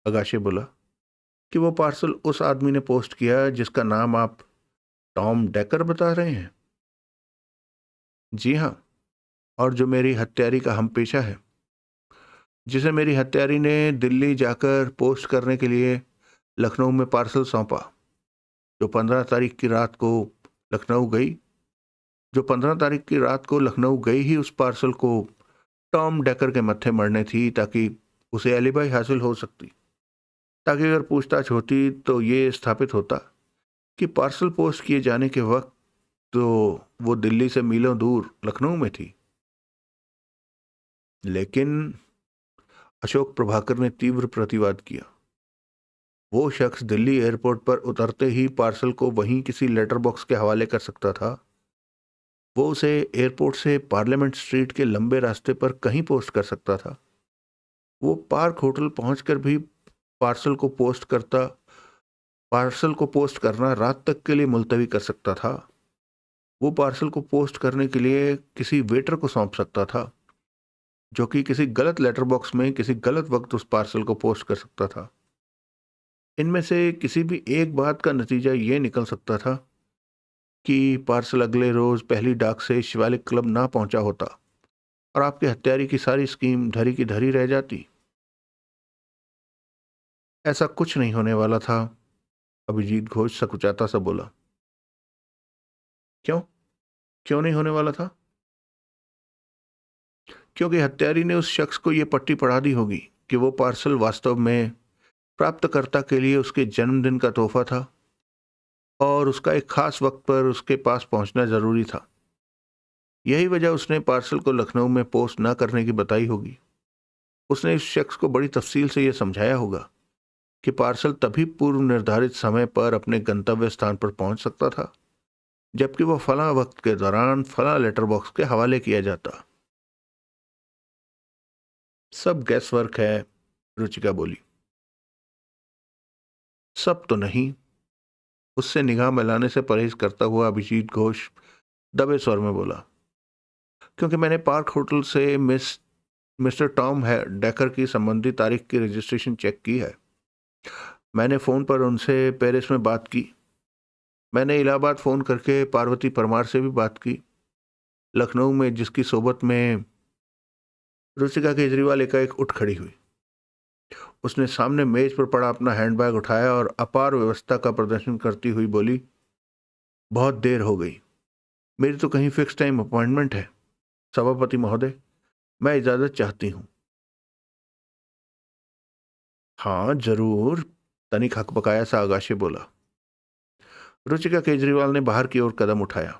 अगाशे बोला, कि वो पार्सल उस आदमी ने पोस्ट किया जिसका नाम आप टॉम डेकर बता रहे हैं? जी हाँ, और जो मेरी हत्यारी का हम पेशा है, जिसे मेरी हत्यारी ने दिल्ली जाकर पोस्ट करने के लिए लखनऊ में पार्सल सौंपा, जो 15 तारीख की रात को लखनऊ गई। जो 15 तारीख की रात को लखनऊ गई ही उस पार्सल को टॉम डेकर के मत्थे मरने थी, ताकि उसे एलिबाई हासिल हो सकती, ताकि अगर पूछताछ होती तो ये स्थापित होता कि पार्सल पोस्ट किए जाने के वक्त तो वो दिल्ली से मीलों दूर लखनऊ में थी। लेकिन अशोक प्रभाकर ने तीव्र प्रतिवाद किया। वो शख्स दिल्ली एयरपोर्ट पर उतरते ही पार्सल को वहीं किसी लेटर बॉक्स के हवाले कर सकता था। वो उसे एयरपोर्ट से पार्लियामेंट स्ट्रीट के लंबे रास्ते पर कहीं पोस्ट कर सकता था। वो पार्क होटल पहुंचकर भी पार्सल को पोस्ट करना रात तक के लिए मुलतवी कर सकता था। वो पार्सल को पोस्ट करने के लिए किसी वेटर को सौंप सकता था, जो कि किसी गलत लेटर बॉक्स में किसी गलत वक्त उस पार्सल को पोस्ट कर सकता था। इनमें से किसी भी एक बात का नतीजा ये निकल सकता था कि पार्सल अगले रोज पहली डाक से शिवालिक क्लब ना पहुंचा होता और आपकी हत्यारी की सारी स्कीम धरी की धरी रह जाती। ऐसा कुछ नहीं होने वाला था, अभिजीत घोष सकुचाता सा बोला। क्यों? क्यों नहीं होने वाला था? क्योंकि हत्यारी ने उस शख्स को यह पट्टी पढ़ा दी होगी कि वो पार्सल वास्तव में प्राप्तकर्ता के लिए उसके जन्मदिन का तोहफा था और उसका एक खास वक्त पर उसके पास पहुंचना जरूरी था। यही वजह उसने पार्सल को लखनऊ में पोस्ट ना करने की बताई होगी। उसने इस शख्स को बड़ी तफसील से यह समझाया होगा कि पार्सल तभी पूर्व निर्धारित समय पर अपने गंतव्य स्थान पर पहुंच सकता था जबकि वह फलां वक्त के दौरान फलां लेटर बॉक्स के हवाले किया जाता। सब गैस वर्क है, रुचिका बोली। सब तो नहीं, उससे निगाह मिलाने से परहेज करता हुआ अभिजीत घोष दबे स्वर में बोला, क्योंकि मैंने पार्क होटल से मिस्टर टॉम डेकर की संबंधित तारीख की रजिस्ट्रेशन चेक की है। मैंने फ़ोन पर उनसे पेरिस में बात की। मैंने इलाहाबाद फ़ोन करके पार्वती परमार से भी बात की। लखनऊ में जिसकी सोबत में रुचिका केजरीवाल एकाएक उठ खड़ी हुई। उसने सामने मेज पर पड़ा अपना हैंडबैग उठाया और अपार व्यवस्था का प्रदर्शन करती हुई बोली, बहुत देर हो गई, मेरी तो कहीं फिक्स टाइम अपॉइंटमेंट है। सभापति महोदय, मैं इजाज़त चाहती हूँ। हाँ जरूर, तनिक हकबकाया सा आगाशे बोला। रुचिका केजरीवाल ने बाहर की ओर कदम उठाया।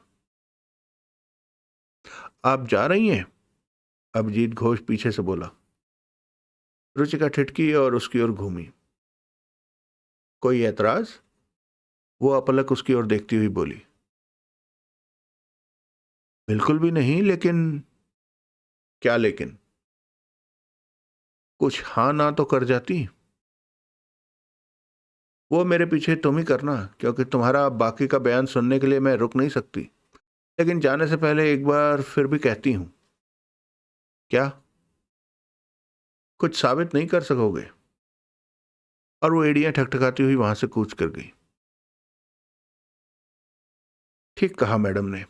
आप जा रही हैं? अभिजीत घोष पीछे से बोला। रुचिका ठिठकी और उसकी ओर घूमी। कोई ऐतराज? वो अपलक उसकी ओर देखती हुई बोली। बिल्कुल भी नहीं, लेकिन। क्या लेकिन? कुछ हाँ ना तो कर जाती। वो मेरे पीछे तुम ही करना, क्योंकि तुम्हारा बाकी का बयान सुनने के लिए मैं रुक नहीं सकती। लेकिन जाने से पहले एक बार फिर भी कहती हूं। क्या? कुछ साबित नहीं कर सकोगे? और वो एड़ियां ठकठकाती हुई वहां से कूच कर गई। ठीक कहा मैडम ने।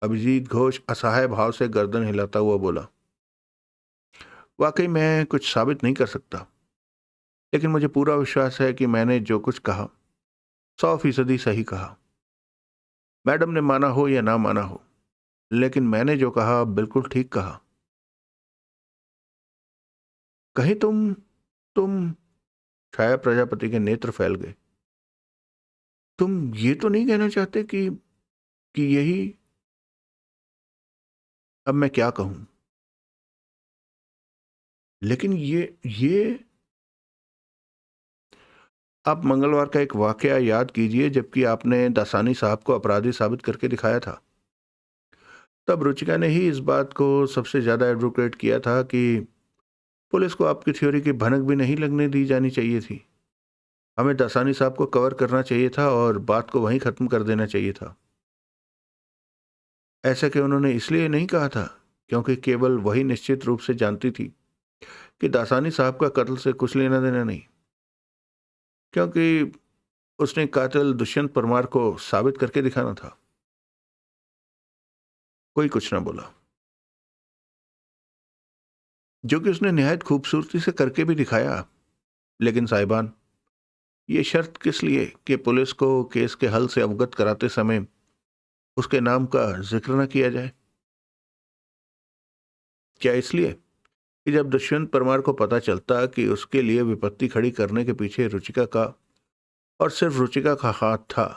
अभिजीत घोष असहाय भाव से गर्दन हिलाता हुआ बोला। वाकई मैं कुछ साबित नहीं कर सकता, लेकिन मुझे पूरा विश्वास है कि मैंने जो कुछ कहा 100% सही कहा। मैडम ने माना हो या ना माना हो, लेकिन मैंने जो कहा बिल्कुल ठीक कहा। कहीं तुम छाया प्रजापति के नेत्र फैल गए। तुम ये तो नहीं कहना चाहते कि यही। अब मैं क्या कहूं? लेकिन ये आप मंगलवार का एक वाकया याद कीजिए, जबकि आपने दासानी साहब को अपराधी साबित करके दिखाया था। तब रुचिका ने ही इस बात को सबसे ज्यादा एडवोकेट किया था कि पुलिस को आपकी थ्योरी की भनक भी नहीं लगने दी जानी चाहिए थी। हमें दासानी साहब को कवर करना चाहिए था और बात को वहीं खत्म कर देना चाहिए था। ऐसा कि उन्होंने इसलिए नहीं कहा था क्योंकि केवल वही निश्चित रूप से जानती थी कि दासानी साहब का कत्ल से कुछ लेना देना नहीं, क्योंकि उसने कातिल दुष्यंत परमार को साबित करके दिखाना था। कोई कुछ ना बोला, जो कि उसने निहायत खूबसूरती से करके भी दिखाया। लेकिन साहिबान, ये शर्त किस लिए कि पुलिस को केस के हल से अवगत कराते समय उसके नाम का जिक्र न किया जाए? क्या इसलिए कि जब दुष्यंत परमार को पता चलता कि उसके लिए विपत्ति खड़ी करने के पीछे रुचिका का और सिर्फ रुचिका का हाथ था,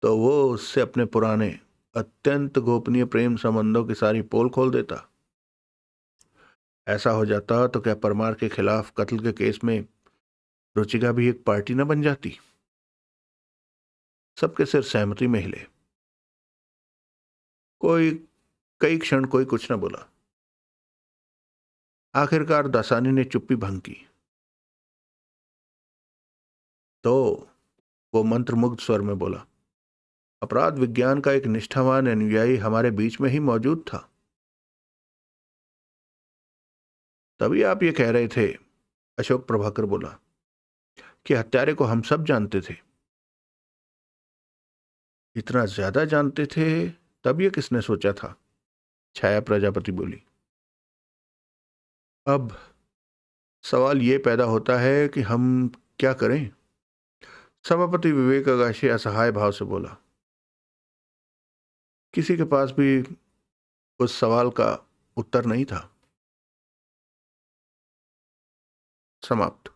तो वो उससे अपने पुराने अत्यंत गोपनीय प्रेम संबंधों की सारी पोल खोल देता? ऐसा हो जाता तो क्या परमार के खिलाफ कत्ल के केस में रुचिका भी एक पार्टी न बन जाती? सबके सिर सहमति में हिले। कोई कई क्षण कोई कुछ न बोला। आखिरकार दासानी ने चुप्पी भंग की। तो वो मंत्रमुग्ध स्वर में बोला। अपराध विज्ञान का एक निष्ठावान अनुयायी हमारे बीच में ही मौजूद था। तभी आप ये कह रहे थे, अशोक प्रभाकर बोला, कि हत्यारे को हम सब जानते थे। इतना ज्यादा जानते थे? तब ये किसने सोचा था? छाया प्रजापति बोली। अब सवाल ये पैदा होता है कि हम क्या करें? सभापति विवेक अगाशी असहाय भाव से बोला। किसी के पास भी उस सवाल का उत्तर नहीं था। समाप्त।